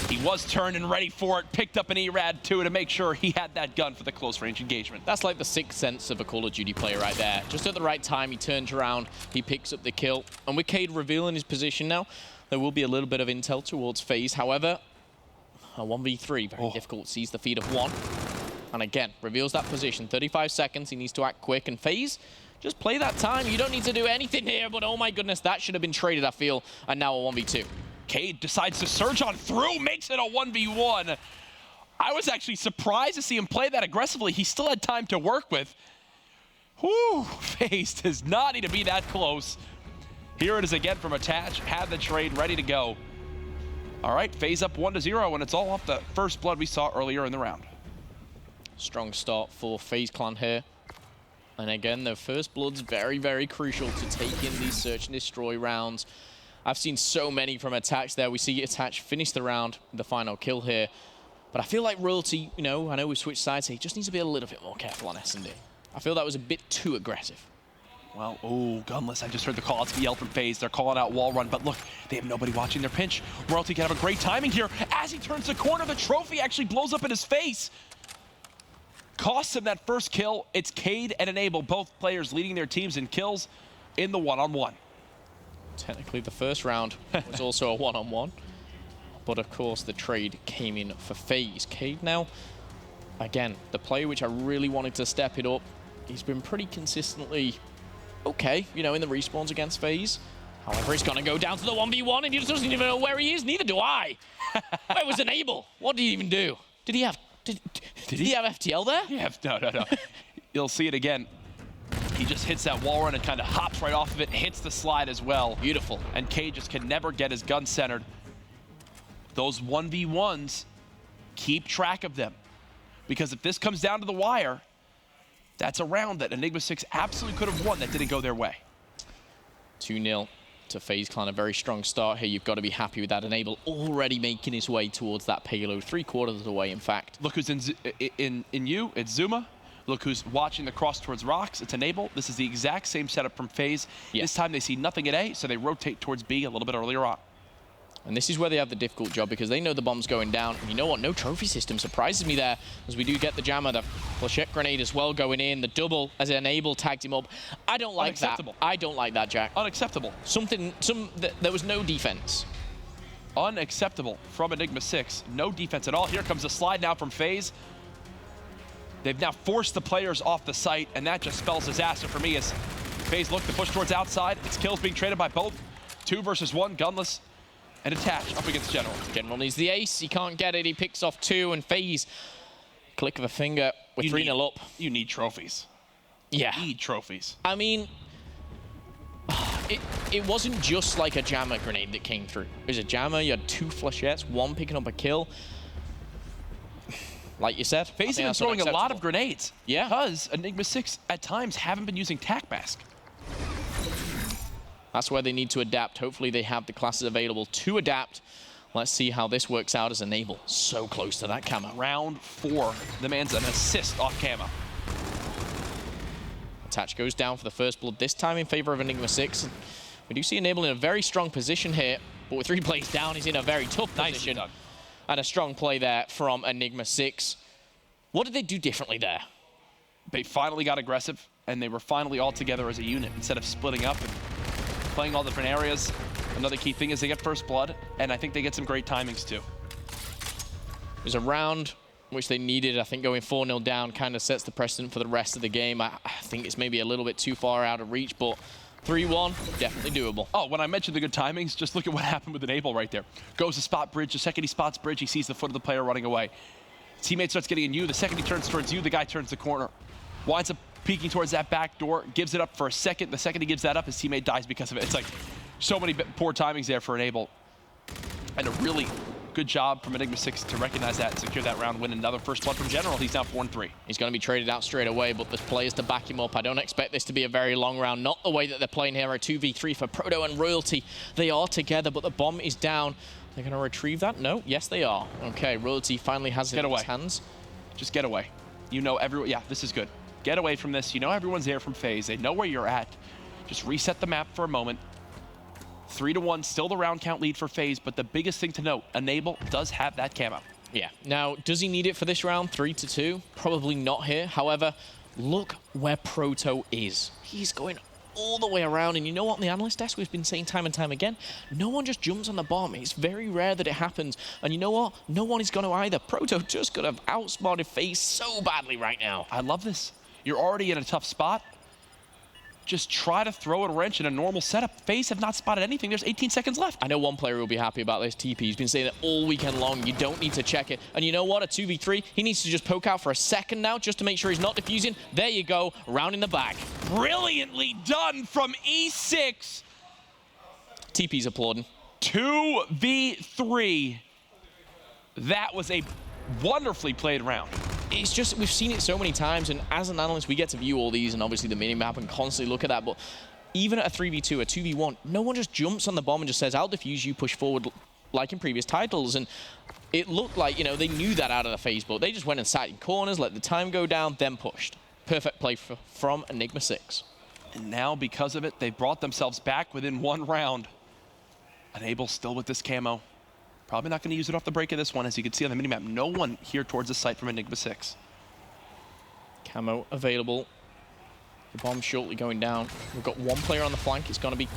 He was turned and ready for it, picked up an ERAD too to make sure he had that gun for the close range engagement.
That's like the 6th sense of a Call of Duty player right there. Just at the right time, he turns around, he picks up the kill. And with Cade revealing his position now, there will be a little bit of intel towards FaZe. However, a 1v3, very difficult, sees the feed of 1. And again, reveals that position, 35 seconds, he needs to act quick. And FaZe, just play that time. You don't need to do anything here, but oh my goodness, that should have been traded, I feel. And now a 1v2.
Cade decides to surge on through, makes it a 1v1. I was actually surprised to see him play that aggressively. He still had time to work with. Whew, FaZe does not need to be that close. Here it is again from Attach, had the trade ready to go. All right, FaZe up 1-0, and it's all off the first blood we saw earlier in the round.
Strong start for FaZe Clan here. And again, their first blood's very, very crucial to take in these search and destroy rounds. I've seen so many from Attach there. We see Attach finish the round with the final kill here. But I feel like Royalty, you know, I know we switched sides, he just needs to be a little bit more careful on S&D. I feel that was a bit too aggressive.
Well, oh, Gunless, I just heard the call out to BL from FaZe. They're calling out wall run, but look, they have nobody watching their pinch. Royalty can have a great timing here. As he turns the corner, the trophy actually blows up in his face. Costs him that first kill. It's Cade and Enable, both players leading their teams in kills in the one-on-one.
Technically, the first round was also a one-on-one. But of course, the trade came in for FaZe. Cade now, again, the player which I really wanted to step it up. He's been pretty consistently okay, you know, in the respawns against FaZe. However, he's going to go down to the 1v1, and he just doesn't even know where he is. Neither do I. Where was Enable? What did he even do? Did he have... Did he have FTL there?
Yeah, no. You'll see it again. He just hits that wall run and kind of hops right off of it, hits the slide as well.
Beautiful.
And Cade just can never get his gun centered. Those 1v1s, keep track of them. Because if this comes down to the wire, that's a round that Enigma6 absolutely could have won that didn't go their way.
2-0 to FaZe Clan, a very strong start here. You've got to be happy with that. Enable already making his way towards that payload, 3/4 of the way, in fact.
Look who's in you, it's Zuma. Look who's watching the cross towards rocks, it's Enable. This is the exact same setup from FaZe. Yes. This time they see nothing at A, so they rotate towards B a little bit earlier on.
And this is where they have the difficult job because they know the bomb's going down. And you know what? No trophy system surprises me there as we do get the jammer, the flechette grenade as well going in. The double as Enable tagged him up. I don't like that. I don't like that, Jack.
Unacceptable.
There was no defense.
Unacceptable from Enigma6. No defense at all. Here comes a slide now from FaZe. They've now forced the players off the site, and that just spells disaster for me as FaZe look to push towards outside. It's kills being traded by both. 2 versus 1, Gunless and Attach up against General.
General needs the ace. He can't get it. He picks off 2, and FaZe, click of a finger, with 3-0 up.
You need trophies.
Yeah.
You need trophies.
I mean, it wasn't just like a jammer grenade that came through. It was a jammer. You had 2 flechettes, 1 picking up a kill. Like you said,
FaZe have been throwing a lot of grenades.
Yeah.
Because Enigma6 at times haven't been using Tac Mask.
That's where they need to adapt. Hopefully they have the classes available to adapt. Let's see how this works out as Enable. So close to that camo.
Round 4. The man's an assist off camo.
Attach goes down for the first blood, this time in favor of Enigma6. We do see Enable in a very strong position here, but with 3 plays down, he's in a very tough position.
Done.
And a strong play there from Enigma6. What did they do differently there?
They finally got aggressive, and they were finally all together as a unit instead of splitting up and playing all different areas. Another key thing is they get first blood, and I think they get some great timings too.
It was a round which they needed. I think going 4-0 down kind of sets the precedent for the rest of the game. I think it's maybe a little bit too far out of reach, but 3-1, definitely doable.
Oh, when I mentioned the good timings, just look at what happened with Enable right there. Goes to spot bridge. The second he spots bridge, he sees the foot of the player running away. Teammate starts getting in you. The second he turns towards you, the guy turns the corner. Winds up peeking towards that back door, gives it up for a second. The second he gives that up, his teammate dies because of it. It's like so many poor timings there for Enable. And a really good job from Enigma6 to recognize that and secure that round win. Another first blood from General. He's now 4-3.
He's going to be traded out straight away, but there's players to back him up. I don't expect this to be a very long round. Not the way that they're playing here. A 2v3 for Proto and Royalty. They are together, but the bomb is down. They're going to retrieve that? No? Yes, they are. Okay, Royalty finally has it in his hands.
Just get away. You know everyone. Yeah, this is good. Get away from this. You know everyone's there from FaZe. They know where you're at. Just reset the map for a moment. 3-1, still the round count lead for FaZe, but the biggest thing to note, Enable does have that camo.
Yeah. Now, does he need it for this round? 3-2? Probably not here. However, look where Proto is. He's going all the way around, and you know what, on the analyst desk we've been saying time and time again, no one just jumps on the bomb. It's very rare that it happens, and you know what, no one is going to either. Proto just could have outsmarted FaZe so badly right now.
I love this. You're already in a tough spot. Just try to throw a wrench in a normal setup. FaZe have not spotted anything. There's 18 seconds left.
I know one player will be happy about this. TP, he's been saying it all weekend long. You don't need to check it. And you know what? A 2v3, he needs to just poke out for a second now just to make sure he's not defusing. There you go, round in the back.
Brilliantly done from E6.
TP's applauding.
2v3. That was a wonderfully played round.
It's just, we've seen it so many times, and as an analyst, we get to view all these and obviously the mini-map and constantly look at that, but even at a 3v2, a 2v1, no one just jumps on the bomb and just says, I'll defuse you, push forward, like in previous titles, and it looked like, you know, they knew that out of the FaZe, but they just went and sat in corners, let the time go down, then pushed. Perfect play from Enigma6.
And now, because of it, they've brought themselves back within 1 round. Enable still with this camo. Probably not going to use it off the break of this one. As you can see on the minimap, no one here towards the site from Enigma6.
Camo available. The bomb shortly going down. We've got 1 player on the flank. It's going to be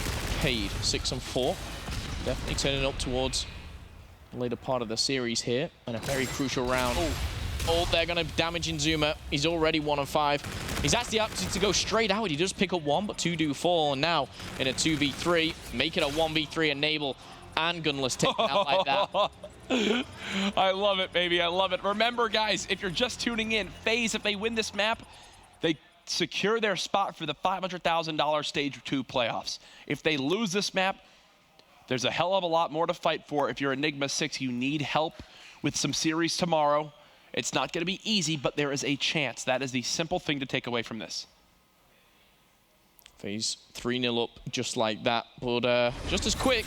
Cade, 6-4. Definitely turning up towards the later part of the series here. And a very crucial round. Oh, they're going to damage Inzuma. He's already 1-5. He's actually opted to go straight out. He does pick up 1, but 2 do fall. And now in a 2v3, make it a 1v3 Enable. And Gunless taken out like that.
I love it, baby. I love it. Remember, guys, if you're just tuning in, FaZe, if they win this map, they secure their spot for the $500,000 Stage 2 playoffs. If they lose this map, there's a hell of a lot more to fight for. If you're Enigma6, you need help with some series tomorrow. It's not going to be easy, but there is a chance. That is the simple thing to take away from this.
FaZe 3-0 up just like that, but just as quick.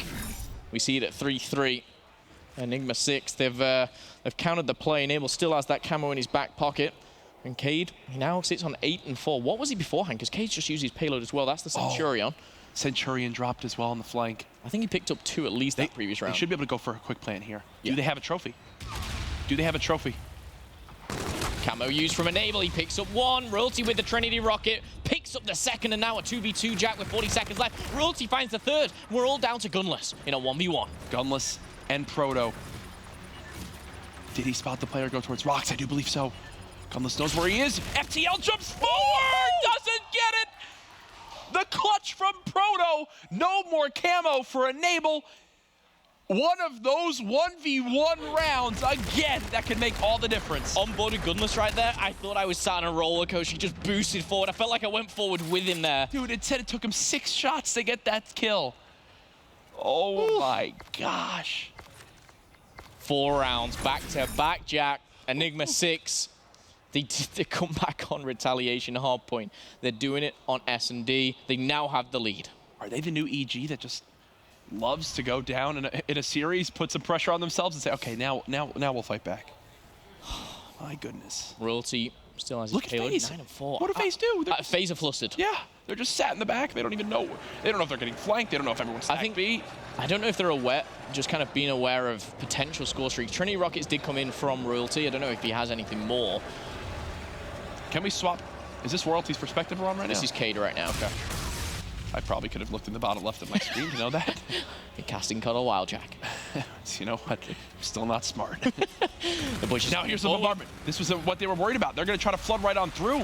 We see it at 3-3. Enigma6, they've countered the play. Enable still has that camo in his back pocket. And Cade, he now sits on 8-4. What was he beforehand? Because Cade just used his payload as well. That's the Centurion.
Centurion dropped as well on the flank.
I think he picked up 2 at least that previous round.
They should be able to go for a quick plant here.
Yeah.
Do they have a trophy? Do they have a trophy?
Camo used from Enable, he picks up 1. Royalty with the Trinity Rocket, picks up the 2nd, and now a 2v2 Jack with 40 seconds left. Royalty finds the 3rd. We're all down to Gunless in a 1v1.
Gunless and Proto. Did he spot the player go towards Rocks? I do believe so. Gunless knows where he is. FTL jumps forward, doesn't get it. The clutch from Proto. No more camo for Enable. One of those 1v1 rounds, again, that can make all the difference.
Onboarded Gunless right there. I thought I was sat on a roller coaster. He just boosted forward. I felt like I went forward with him there.
Dude, it said it took him 6 shots to get that kill. Oh my gosh.
4 rounds, back-to-back Jack. Enigma6. They did the comeback on Retaliation Hardpoint. They're doing it on S&D. They now have the lead.
Are they the new EG that just loves to go down in a series, put some pressure on themselves and say, okay, now we'll fight back? My goodness.
Royalty still has his
Look at
payload,
FaZe.
9 and 4.
What do FaZe do?
FaZe are flustered.
Yeah, they're just sat in the back. They don't even know. They don't know if they're getting flanked. They don't know if everyone's stacked B.
I don't know if they're aware, just kind of being aware of potential score streaks. Trinity Rockets did come in from Royalty. I don't know if he has anything more.
Can we swap? Is this Royalty's perspective we're on right now?
This is Cade right now.
Okay. I probably could have looked in the bottom left of my screen to know that.
You're casting Cuddle Wild Jack.
You know what? I'm still not smart.
The bush is
now here's the bombardment. This was what they were worried about. They're going to try to flood right on through.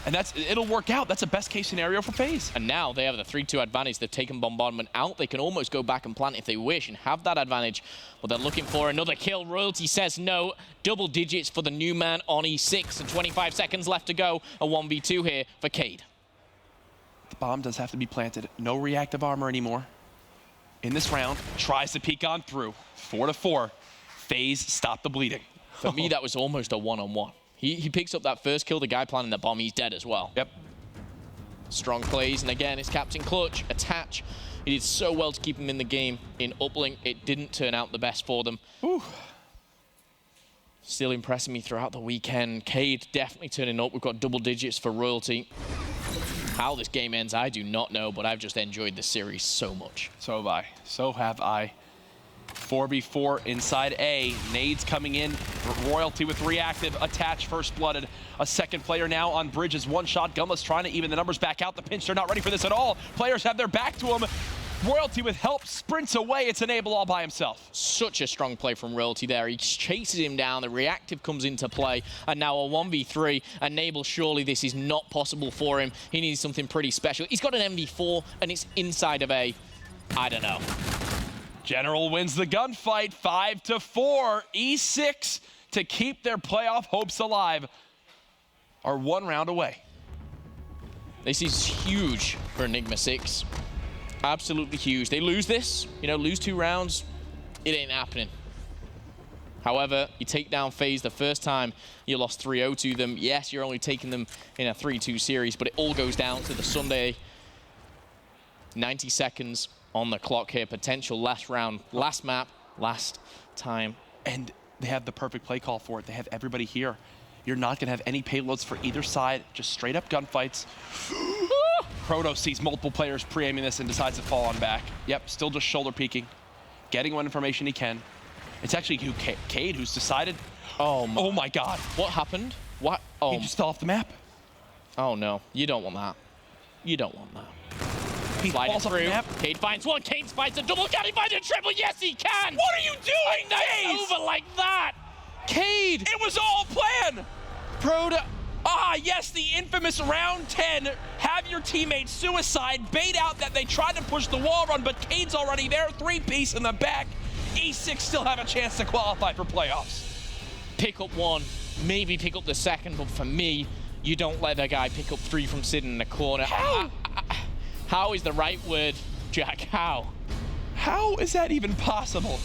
And it'll work out. That's a best case scenario for FaZe.
And now they have the 3-2 advantage. They've taken bombardment out. They can almost go back and plant if they wish and have that advantage. But they're looking for another kill. Royalty says no. Double digits for the new man on E6. And 25 seconds left to go. A 1v2 here for Cade.
The bomb does have to be planted. No reactive armor anymore. In this round, tries to peek on through. 4-4. FaZe stop the bleeding.
For me, that was almost a one-on-one. He picks up that first kill, the guy planting the bomb, he's dead as well.
Yep.
Strong plays, and again, it's Captain Clutch, attach. He did so well to keep him in the game. In uplink, it didn't turn out the best for them.
Ooh.
Still impressing me throughout the weekend. Cade definitely turning up. We've got double digits for Royalty. How this game ends, I do not know, but I've just enjoyed this series so much.
So have I. So have I. 4v4 inside A. Nades coming in. Royalty with reactive. Attach first-blooded. A second player now on bridges. One shot. Gunless trying to even the numbers back out. The pinch, they're not ready for this at all. Players have their back to him. Royalty with help sprints away. It's Enable all by himself.
Such a strong play from Royalty there. He chases him down. The reactive comes into play. And now a 1v3. Enable, surely this is not possible for him. He needs something pretty special. He's got an MV4, and it's inside of A. I don't know.
General wins the gunfight, 5-4. E6 to keep their playoff hopes alive are 1 round away.
This is huge for Enigma6. Absolutely huge. They lose this, lose 2 rounds, it ain't happening. However, you take down FaZe the first time, you lost 3-0 to them. Yes, you're only taking them in a 3-2 series, but it all goes down to the Sunday. 90 seconds on the clock here. Potential last round, last map, last time.
And they have the perfect play call for it. They have everybody here. You're not going to have any payloads for either side, just straight up gunfights. Proto sees multiple players pre-aiming this and decides to fall on back. Yep, still just shoulder peeking, getting what information he can. It's actually Cade who's decided. Oh my God.
What happened? What? Oh.
He just fell off the map.
Oh no, you don't want that. You don't want that.
He
Sliding
falls off the
through.
map.
Cade finds one. Cade finds a double. Can he find a triple? Yes, he can.
What are you doing,
That's over like that. Cade.
It was all planned.
Proto.
Ah, yes, the infamous round 10. Have your teammates suicide, bait out that they tried to push the wall run, but Cade's already there. 3-piece in the back. E6 still have a chance to qualify for playoffs.
Pick up 1, maybe pick up the 2nd, but for me, you don't let that guy pick up 3 from sitting in the corner.
How?
How is the right word, Jack? How?
How is that even possible?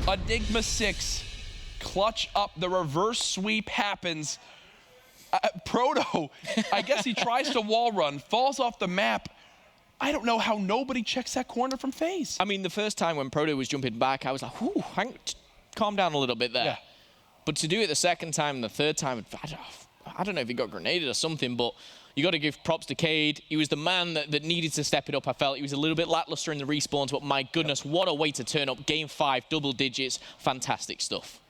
Enigma6, clutch up, the reverse sweep happens. Proto, I guess he tries to wall run, falls off the map. I don't know how nobody checks that corner from FaZe.
I mean, the first time when Proto was jumping back, I was like, whew, calm down a little bit there.
Yeah.
But to do it the second time and the third time, I don't know if he got grenaded or something, but You got to give props to Cade. He was the man that needed to step it up. I felt he was a little bit lackluster in the respawns, but my goodness, what a way to turn up. Game 5, double digits, fantastic stuff.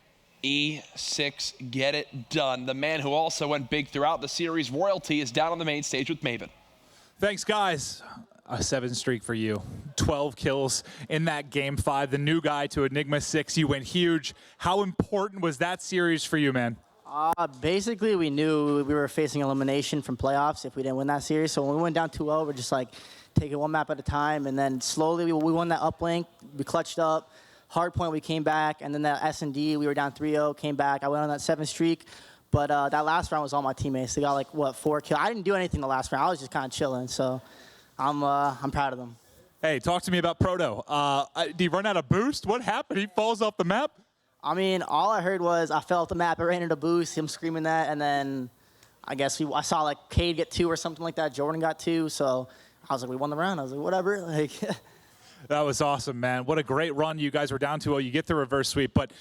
E6 get it done. The man who also went big throughout the series, Royalty, is down on the main stage with Maven.
Thanks, guys. A 7 streak for you. 12 kills in that Game 5. The new guy to Enigma6. You went huge. How important was that series for you, man?
Basically, we knew we were facing elimination from playoffs if we didn't win that series. So when we went down 2-0, we're just like taking one map at a time. And then slowly we won that uplink. We clutched up. Hardpoint, we came back. And then that S&D, we were down 3-0, came back. I went on that 7 streak. But that last round was all my teammates. They got like, what, 4 kills. I didn't do anything the last round. I was just kind of chilling. So I'm proud of them.
Hey, talk to me about Proto. Did he run out of boost? What happened? He falls off the map?
I mean, all I heard was I fell off the map, I ran into boost, him screaming that, and then I guess I saw like Cade get 2 or something like that. Jordan got 2, so I was like, we won the round. I was like, whatever. Like,
that was awesome, man. What a great run. You guys were down 2-0. You get the reverse sweep. But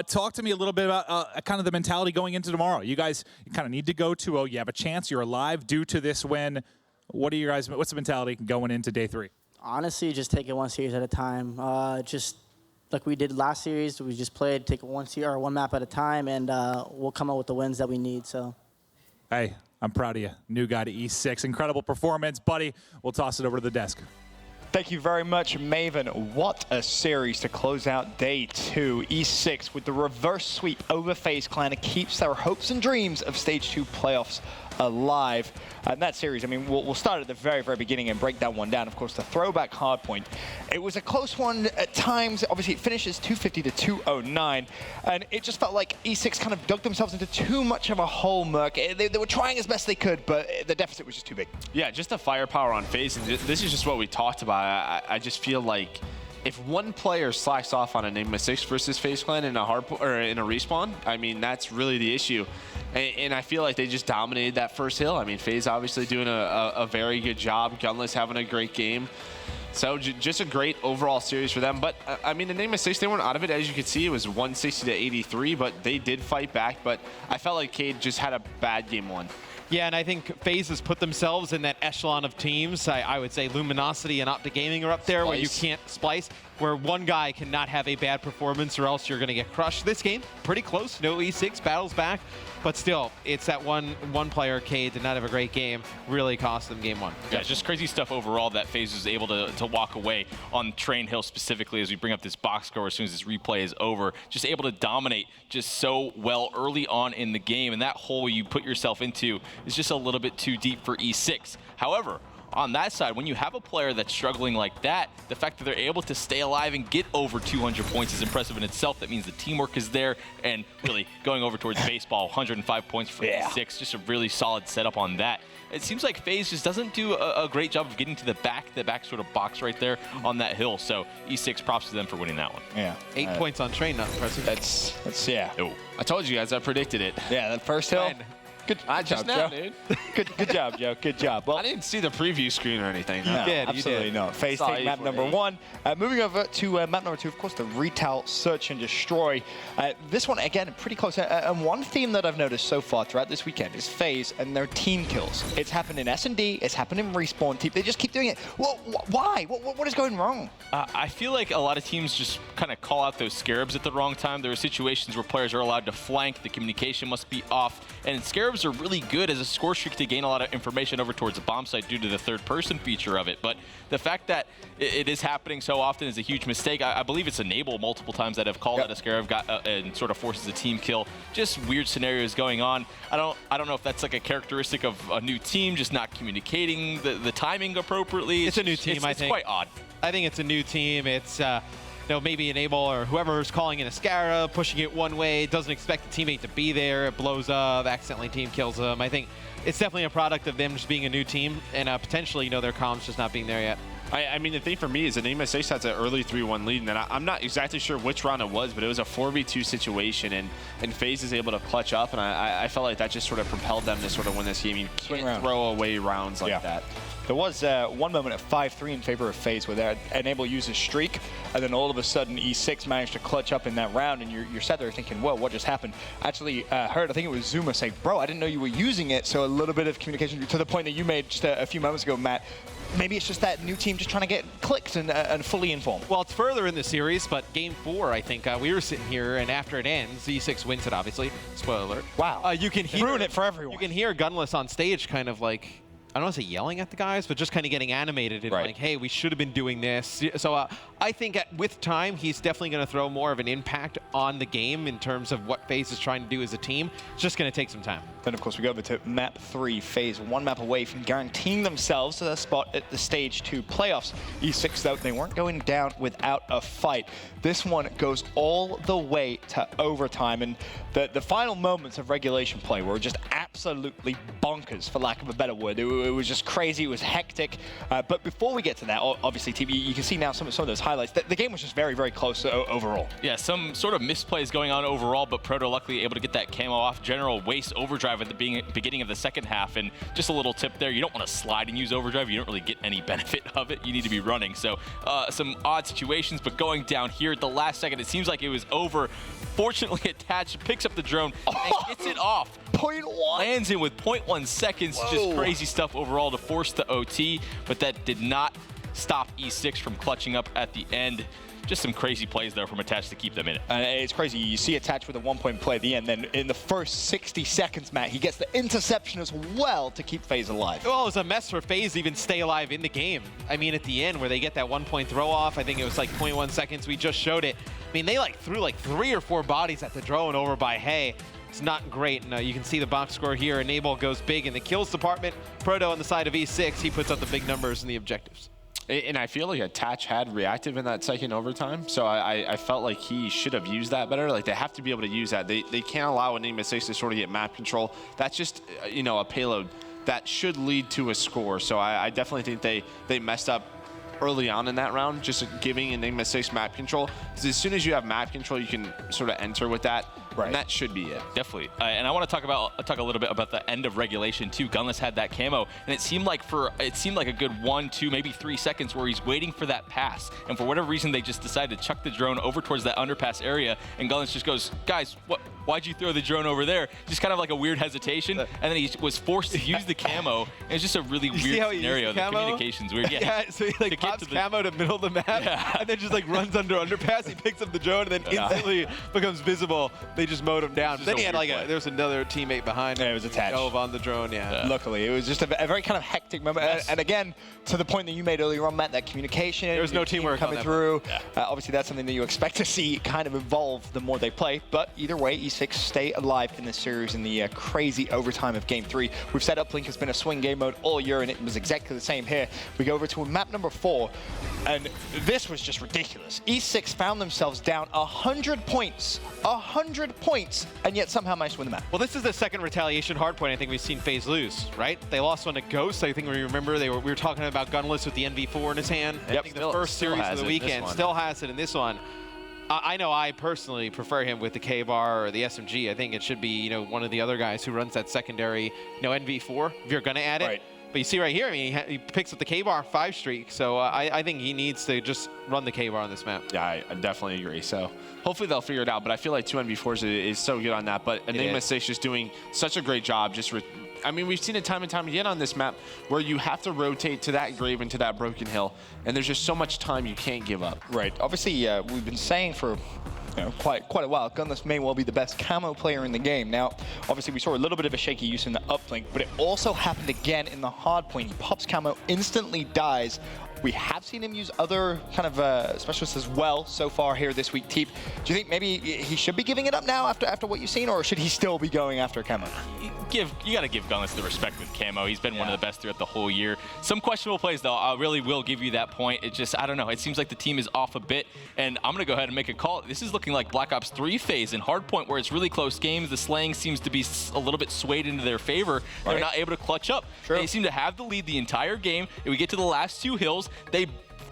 talk to me a little bit about kind of the mentality going into tomorrow. You guys kind of need to go 2-0. You have a chance. You're alive due to this win. What's the mentality going into day 3?
Honestly, just take it one series at a time. Just like we did last series, we just played, take it one map at a time, and we'll come up with the wins that we need. So,
hey, I'm proud of you. New guy to E6. Incredible performance, buddy. We'll toss it over to the desk.
Thank you very much, Maven. What a series to close out day 2. E6 with the reverse sweep over FaZe Clan. It keeps their hopes and dreams of stage 2 playoffs alive. And that series, I mean, we'll start at the very, very beginning and break that one down. Of course, the throwback hardpoint. It was a close one at times. Obviously, it finishes 250 to 209. And it just felt like E6 kind of dug themselves into too much of a hole, Merc. They were trying as best they could, but the deficit was just too big.
Yeah, just the firepower on FaZe. And this is just what we talked about. I just feel like if one player slacks off on Enigma6 versus FaZe Clan in a respawn, I mean, that's really the issue. And I feel like they just dominated that first hill. I mean, FaZe obviously doing a very good job. Gunless having a great game. So just a great overall series for them. But, I mean, Enigma6, they weren't out of it. As you can see, it was 160 to 83, but they did fight back. But I felt like Cade just had a bad game 1.
Yeah, and I think FaZe has put themselves in that echelon of teams. I would say Luminosity and Optic Gaming are up there where you can't splice, where one guy cannot have a bad performance or else you're going to get crushed. This game, pretty close. No E6, battles back. But still, it's that one player, Cade, did not have a great game. Really cost them game 1.
Yeah, just crazy stuff overall that FaZe was able to walk away on Train Hill specifically as we bring up this box score as soon as this replay is over. Just able to dominate just so well early on in the game. And that hole you put yourself into is just a little bit too deep for E6. However, on that side, when you have a player that's struggling like that, the fact that they're able to stay alive and get over 200 points is impressive in itself. That means the teamwork is there, and really going over towards baseball, 105 points for E6, just a really solid setup on that. It seems like FaZe just doesn't do a great job of getting to the back sort of box right there on that hill. So E6, props to them for winning that one.
Yeah.
8 points on Train, not impressive.
That's yeah.
Oh, I told you guys, I predicted it.
Yeah, that first hill. Good job, Joe.
Dude.
Good job, Joe. Good job. Well,
I didn't see the preview screen or anything.
No, absolutely not. FaZe take map number 1. Moving over to map number 2, of course, the Retail Search and Destroy. This one, again, pretty close. And one theme that I've noticed so far throughout this weekend is FaZe and their team kills. It's happened in S&D. It's happened in Respawn Team. They just keep doing it. Well, why? What is going wrong?
I feel like a lot of teams just kind of call out those Scarabs at the wrong time. There are situations where players are allowed to flank. The communication must be off. And Scarabs are really good as a score streak to gain a lot of information over towards the bomb site due to the third-person feature of it. But the fact that it is happening so often is a huge mistake. I believe it's Enable multiple times that have called out a Scarab and sort of forces a team kill. Just weird scenarios going on. I don't know if that's like a characteristic of a new team, just not communicating the timing appropriately.
It's a new team, I think.
It's quite odd.
I think it's a new team. It's maybe Enable or whoever's calling in a Scarab, pushing it one way, doesn't expect the teammate to be there, it blows up, accidentally team kills them. I think it's definitely a product of them just being a new team and potentially, their comms just not being there yet.
I mean, the thing for me is Enigma6 has an early 3-1 lead, and I'm not exactly sure which round it was, but it was a 4v2 situation, and FaZe is able to clutch up, and I felt like that just sort of propelled them to sort of win this game. You can't throw away rounds like that.
There was one moment at 5-3 in favor of FaZe where Enable used a streak, and then all of a sudden E6 managed to clutch up in that round, and you're sat there thinking, whoa, what just happened? Actually heard, I think it was Zuma say, bro, I didn't know you were using it, so a little bit of communication to the point that you made just a few moments ago, Matt. Maybe it's just that new team just trying to get clicked and fully informed.
Well, it's further in the series, but game 4, I think, we were sitting here, and after it ends, E6 wins it, obviously. Spoiler alert.
Wow.
You can hear,
ruin it for everyone.
You can hear Gunless on stage kind of like, I don't want to say yelling at the guys, but just kind of getting animated and like, hey, we should have been doing this. So I think with time, he's definitely going to throw more of an impact on the game in terms of what FaZe is trying to do as a team. It's just going to take some time.
Then, of course, we go over to map 3, FaZe, 1 map away from guaranteeing themselves a spot at the Stage 2 playoffs. E6, though, they weren't going down without a fight. This one goes all the way to overtime, and the final moments of regulation play were just absolutely bonkers, for lack of a better word. It was just crazy, it was hectic. But before we get to that, obviously, TV, you can see now some of those highlights. The game was just very, very close overall.
Yeah, some sort of misplays going on overall, but Proto luckily able to get that camo off. General waste overdrive at the beginning of the second half, and just a little tip there, you don't want to slide and use overdrive. You don't really get any benefit of it. You need to be running. So some odd situations, but going down here at the last second, it seems like it was over. Fortunately, Attached picks up the drone and gets it off.
0.1.
Lands in with 0.1 seconds.
Whoa.
Just crazy stuff overall to force the OT, but that did not stop E6 from clutching up at the end. Just some crazy plays there from Attached to keep them in it.
It's crazy. You see Attached with a 1-point play at the end. Then in the first 60 seconds, Matt, he gets the interception as well to keep FaZe alive.
Well, it was a mess for FaZe to even stay alive in the game. I mean, at the end where they get that 1-point throw off, I think it was like 0.1 seconds. We just showed it. I mean, they like threw like 3 or 4 bodies at the drone over by Hay. It's not great. And you can see the box score here. Enable goes big in the kills department. Proto on the side of E6, he puts up the big numbers and the objectives.
And I feel like Attach had reactive in that second overtime, so I felt like he should have used that better. Like, they have to be able to use that. They can't allow Enigma6 to sort of get map control. That's just, you know, a payload that should lead to a score. So I definitely think they messed up early on in that round, just giving Enigma6 map control. Because as soon as you have map control, you can sort of enter with that. Right. And that should be it.
Definitely. And I want to talk a little bit about the end of regulation too. Gunless had that camo, and it seemed like a good 1, 2, maybe 3 seconds where he's waiting for that pass. And for whatever reason, they just decided to chuck the drone over towards that underpass area. And Gunless just goes, guys, why'd you throw the drone over there? Just kind of like a weird hesitation. And then he was forced to use the camo. And it's just a really weird scenario. The communication's weird.
Yeah, so he like pops camo to middle of the map, and then just like runs under underpass. He picks up the drone, and then instantly becomes visible. They just mowed him down. Then he had like there was another teammate behind him.
Yeah, it was Attached.
Dove on the drone,
Luckily, it was just a very kind of hectic moment. Yes. And again, to the point that you made earlier on, Matt, that communication.
There was no teamwork
coming through. Obviously, that's something that you expect to see kind of evolve the more they play. But either way, E6 stay alive in this series in the crazy overtime of Game 3. We've said Uplink has been a swing game mode all year, and it was exactly the same here. We go over to map number 4, and this was just ridiculous. E6 found themselves down 100 points. 100 points, and yet somehow managed to win the map.
Well, this is the second retaliation hardpoint I think we've seen FaZe lose, right? They lost one to Ghost. I think we remember we were talking about Gunless with the NV4 in his hand.
Yep,
I think the first series of the weekend still has it in this one. I know I personally prefer him with the K-Bar or the SMG. I think it should be, you know, one of the other guys who runs that secondary, you know, NV4 if you're going to add it.
Right.
But you see right here, I mean, he picks up the K-Bar 5 streak, so I think he needs to just run the K-Bar on this map.
Yeah, I definitely agree. So hopefully they'll figure it out, but I feel like 2NV4s is so good on that. But Enigma6 is doing such a great job. I mean, we've seen it time and time again on this map where you have to rotate to that grave and to that broken hill, and there's just so much time you can't give up.
Right. Obviously, we've been saying for quite a while, Gunless may well be the best camo player in the game. Now, obviously, we saw a little bit of a shaky use in the uplink, but it also happened again in the hard point. He pops camo, instantly dies. We have seen him use other kind of specialists as well so far here this week. Teep, do you think maybe he should be giving it up now after what you've seen, or should he still be going after camo?
You got to give Gunless the respect with camo. He's been one of the best throughout the whole year. Some questionable plays, though. I really will give you that point. It just, I don't know. It seems like the team is off a bit, and I'm going to go ahead and make a call. This is looking like Black Ops 3 phase in Hardpoint, where it's really close games. The slaying seems to be a little bit swayed into their favor. They're not able to clutch up. They seem to have the lead the entire game. If we get to the last 2 hills, finals, they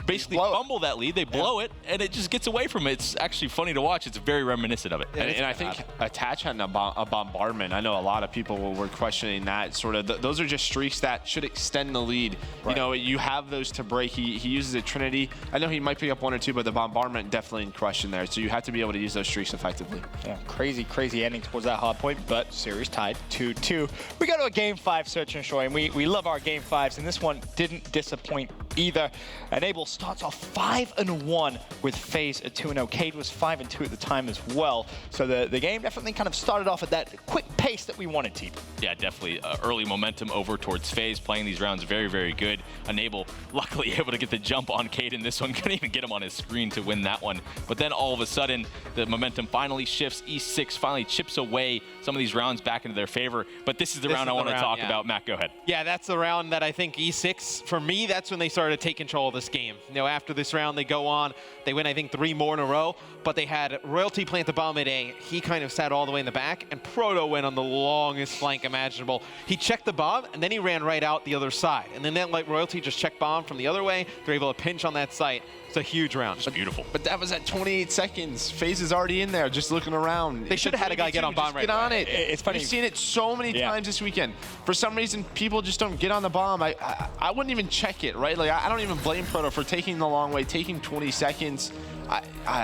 basically fumble that lead, they blow it, and it just gets away from it. It's actually funny to watch. It's very reminiscent of it.
And I think Attach had a bombardment. I know a lot of people were questioning that. Sort of, those are just streaks that should extend the lead. Right. You know, you have those to break. He uses a Trinity. I know he might pick up 1 or 2, but the bombardment definitely crushed in there. So you have to be able to use those streaks effectively.
Yeah, crazy ending towards that hard point, but series tied 2-2. We go to a Game 5, Search and Shoy, and we love our Game 5s, and this one didn't disappoint either. Enable starts off 5-1 with FaZe at 2-0. Cade was 5-2 at the time as well. So the game definitely kind of started off at that quick pace that we wanted, Teep.
Yeah, definitely early momentum over towards FaZe, playing these rounds very, very good. Enable luckily able to get the jump on Cade in this one. Couldn't even get him on his screen to win that one. But then all of a sudden, the momentum finally shifts. E6 finally chips away some of these rounds back into their favor. But this is the round I want to talk about. Matt, go ahead.
Yeah, that's the round that I think E6, for me, that's when they started to take control of this game. You know, after this round, they go on. They win, I think, 3 more in a row. But they had Royalty plant the bomb at A. He kind of sat all the way in the back, and Proto went on the longest flank imaginable. He checked the bomb, and then he ran right out the other side. And then that let Royalty just check bomb from the other way. They're able to pinch on that site. It's a huge round.
It's beautiful.
But that was at 28 seconds. FaZe is already in there, just looking around.
They should have had a guy get on bomb right
away. Get on
away.
it.
It's funny.
We've seen it so many times this weekend. For some reason, people just don't get on the bomb. I wouldn't even check it, right? Like, I don't even blame Proto for taking the long way, taking 20 seconds.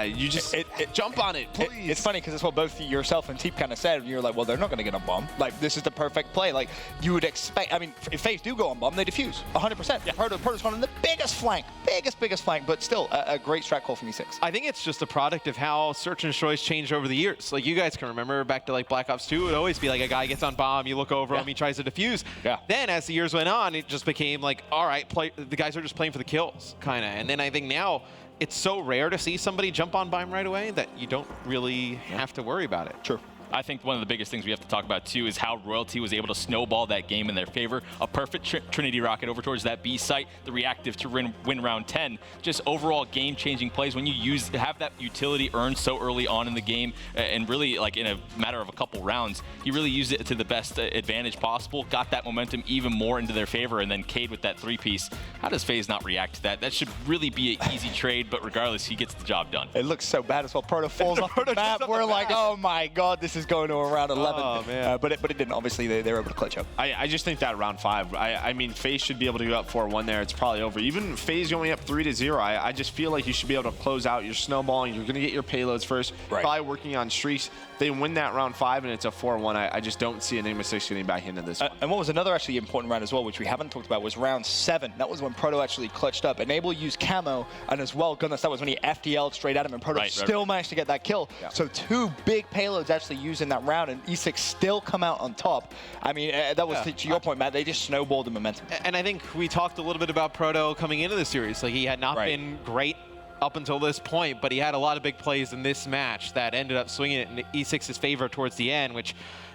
You just jump on it, please.
It's funny because it's what both yourself and Teep kind of said. You're like, well, they're not going to get on bomb. Like, this is the perfect play. Like, you would expect. I mean, if FaZe do go on bomb, they defuse 100%. Yeah. Proto's going on the biggest flank, biggest flank, but still a great strat call from E6.
I think it's just a product of how Search and Choice changed over the years. Like, you guys can remember back to like Black Ops 2, it would always be like a guy gets on bomb, you look over him, he tries to defuse. Yeah. Then as the years went on, it just became like, all right, the guys are just playing for the kills, kind of. And then I think now it's so rare to see somebody jump on bomb right away that you don't really have to worry about it.
True.
I think one of the biggest things we have to talk about, too, is how Royalty was able to snowball that game in their favor. A perfect Trinity rocket over towards that B site, the reactive to win round 10. Just overall game-changing plays when you have that utility earned so early on in the game, and really, like, in a matter of a couple rounds, he really used it to the best advantage possible, got that momentum even more into their favor, and then Cade with that 3-piece. How does FaZe not react to that? That should really be an easy trade, but regardless, he gets the job done.
It looks so bad as well. Proto falls off the map. We're like, oh my god, this is going to around 11.
Oh, man.
But it didn't. Obviously, they were able to clutch up.
I just think that round 5, I mean, FaZe should be able to go up 4-1 there. It's probably over. Even FaZe going up 3-0, I just feel like you should be able to close out. You're snowballing. You're going to get your payloads first. Right. Probably working on streaks. They win that round 5, and it's a 4-1. I just don't see Enigma6 getting back into this one.
And what was another actually important round as well, which we haven't talked about, was round 7. That was when Proto actually clutched up. Enable used camo, and as well, goodness, that was when he FDL'd straight at him, and Proto still managed to get that kill. Yeah. So 2 big payloads actually used in that round, and E6 still come out on top. I mean, that was, to your point, Matt, they just snowballed the momentum.
And I think we talked a little bit about Proto coming into the series. Like, he had not been great up until this point, but he had a lot of big plays in this match that ended up swinging it in E6's favor towards the end, which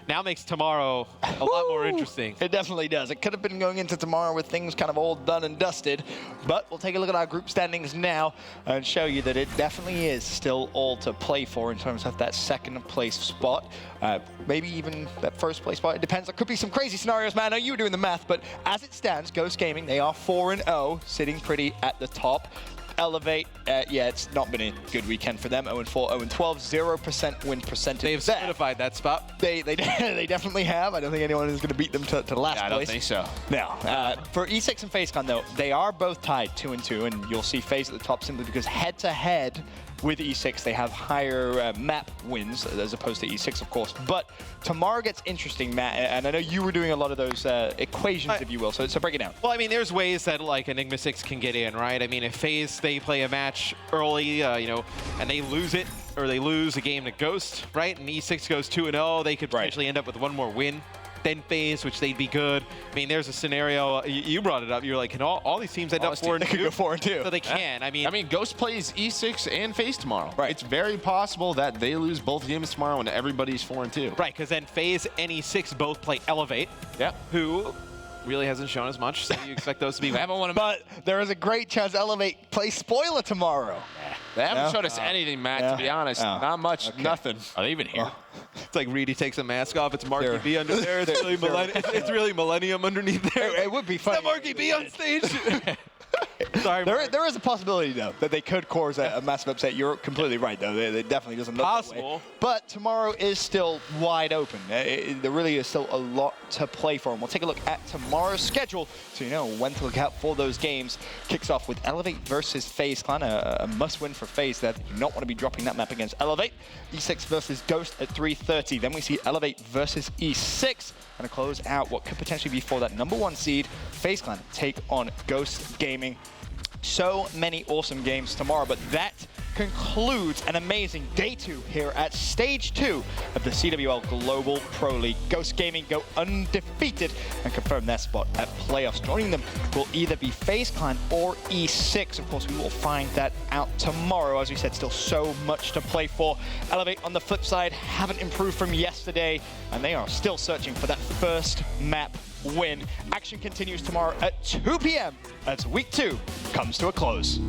now makes tomorrow a lot more interesting.
It definitely does. It could have been going into tomorrow with things kind of all done and dusted, but we'll take a look at our group standings now and show you that it definitely is still all to play for in terms of that second place spot. Maybe even that first place spot. It depends. There could be some crazy scenarios, man. I know you were doing the math, but as it stands, Ghost Gaming, they are 4-0, sitting pretty at the top. Elevate, yeah, it's not been a good weekend for them. 0-4, 0-12, 0% win percentage.
They've solidified that spot.
They definitely have. I don't think anyone is going to beat them to last place.
I don't think so.
No. For E6 and FaZeCon, though, they are both tied 2-2, and you'll see FaZe at the top simply because head-to-head with E6, they have higher map wins as opposed to E6, of course. But tomorrow gets interesting, Matt, and I know you were doing a lot of those equations, if you will, so break it down.
Well, I mean, there's ways that, like, Enigma6 can get in, right? I mean, if FaZe, they play a match early, you know, and they lose it, or they lose a game to Ghost, right? And E6 goes 2-0, they could potentially end up with 1 more win. Then FaZe, which they'd be good. I mean, there's a scenario, you brought it up, you were like, can all these teams end up 4-2?
They could go 4-2.
So they can. I mean,
Ghost plays E6 and FaZe tomorrow. Right. It's very possible that they lose both games tomorrow and everybody's 4-2.
Right, because then FaZe and E6 both play Elevate.
Yeah.
Who really hasn't shown as much, so you expect those to be.
But there is a great chance Elevate plays Spoiler tomorrow.
They haven't showed us anything, Matt, to be honest. Not much, nothing.
Are they even here?
It's like Reedy takes a mask off. It's Marky B under there. It's really Millennium underneath there.
It would be funny.
Is that Marky B on stage? Sorry,
there is a possibility, though, that they could cause a massive upset. You're completely right, though. It definitely doesn't look that way. But tomorrow is still wide open. There really is still a lot to play for. And we'll take a look at tomorrow's schedule so you know when to look out for those games. Kicks off with Elevate versus FaZe Clan, a must-win for FaZe there. You do not want to be dropping that map against Elevate. E6 versus Ghost at 3:30. Then we see Elevate versus E6. And to close out what could potentially be for that #1 seed, FaZe Clan take on Ghost Gaming. So many awesome games tomorrow, but that concludes an amazing day 2 here at stage 2 of the CWL Global Pro League. Ghost Gaming go undefeated and confirm their spot at playoffs. Joining them will either be FaZe Clan or E6. Of course, we will find that out tomorrow. As we said, still so much to play for. Elevate, on the flip side, haven't improved from yesterday, and they are still searching for that first map win. Action continues tomorrow at 2 p.m. as week 2 comes to a close.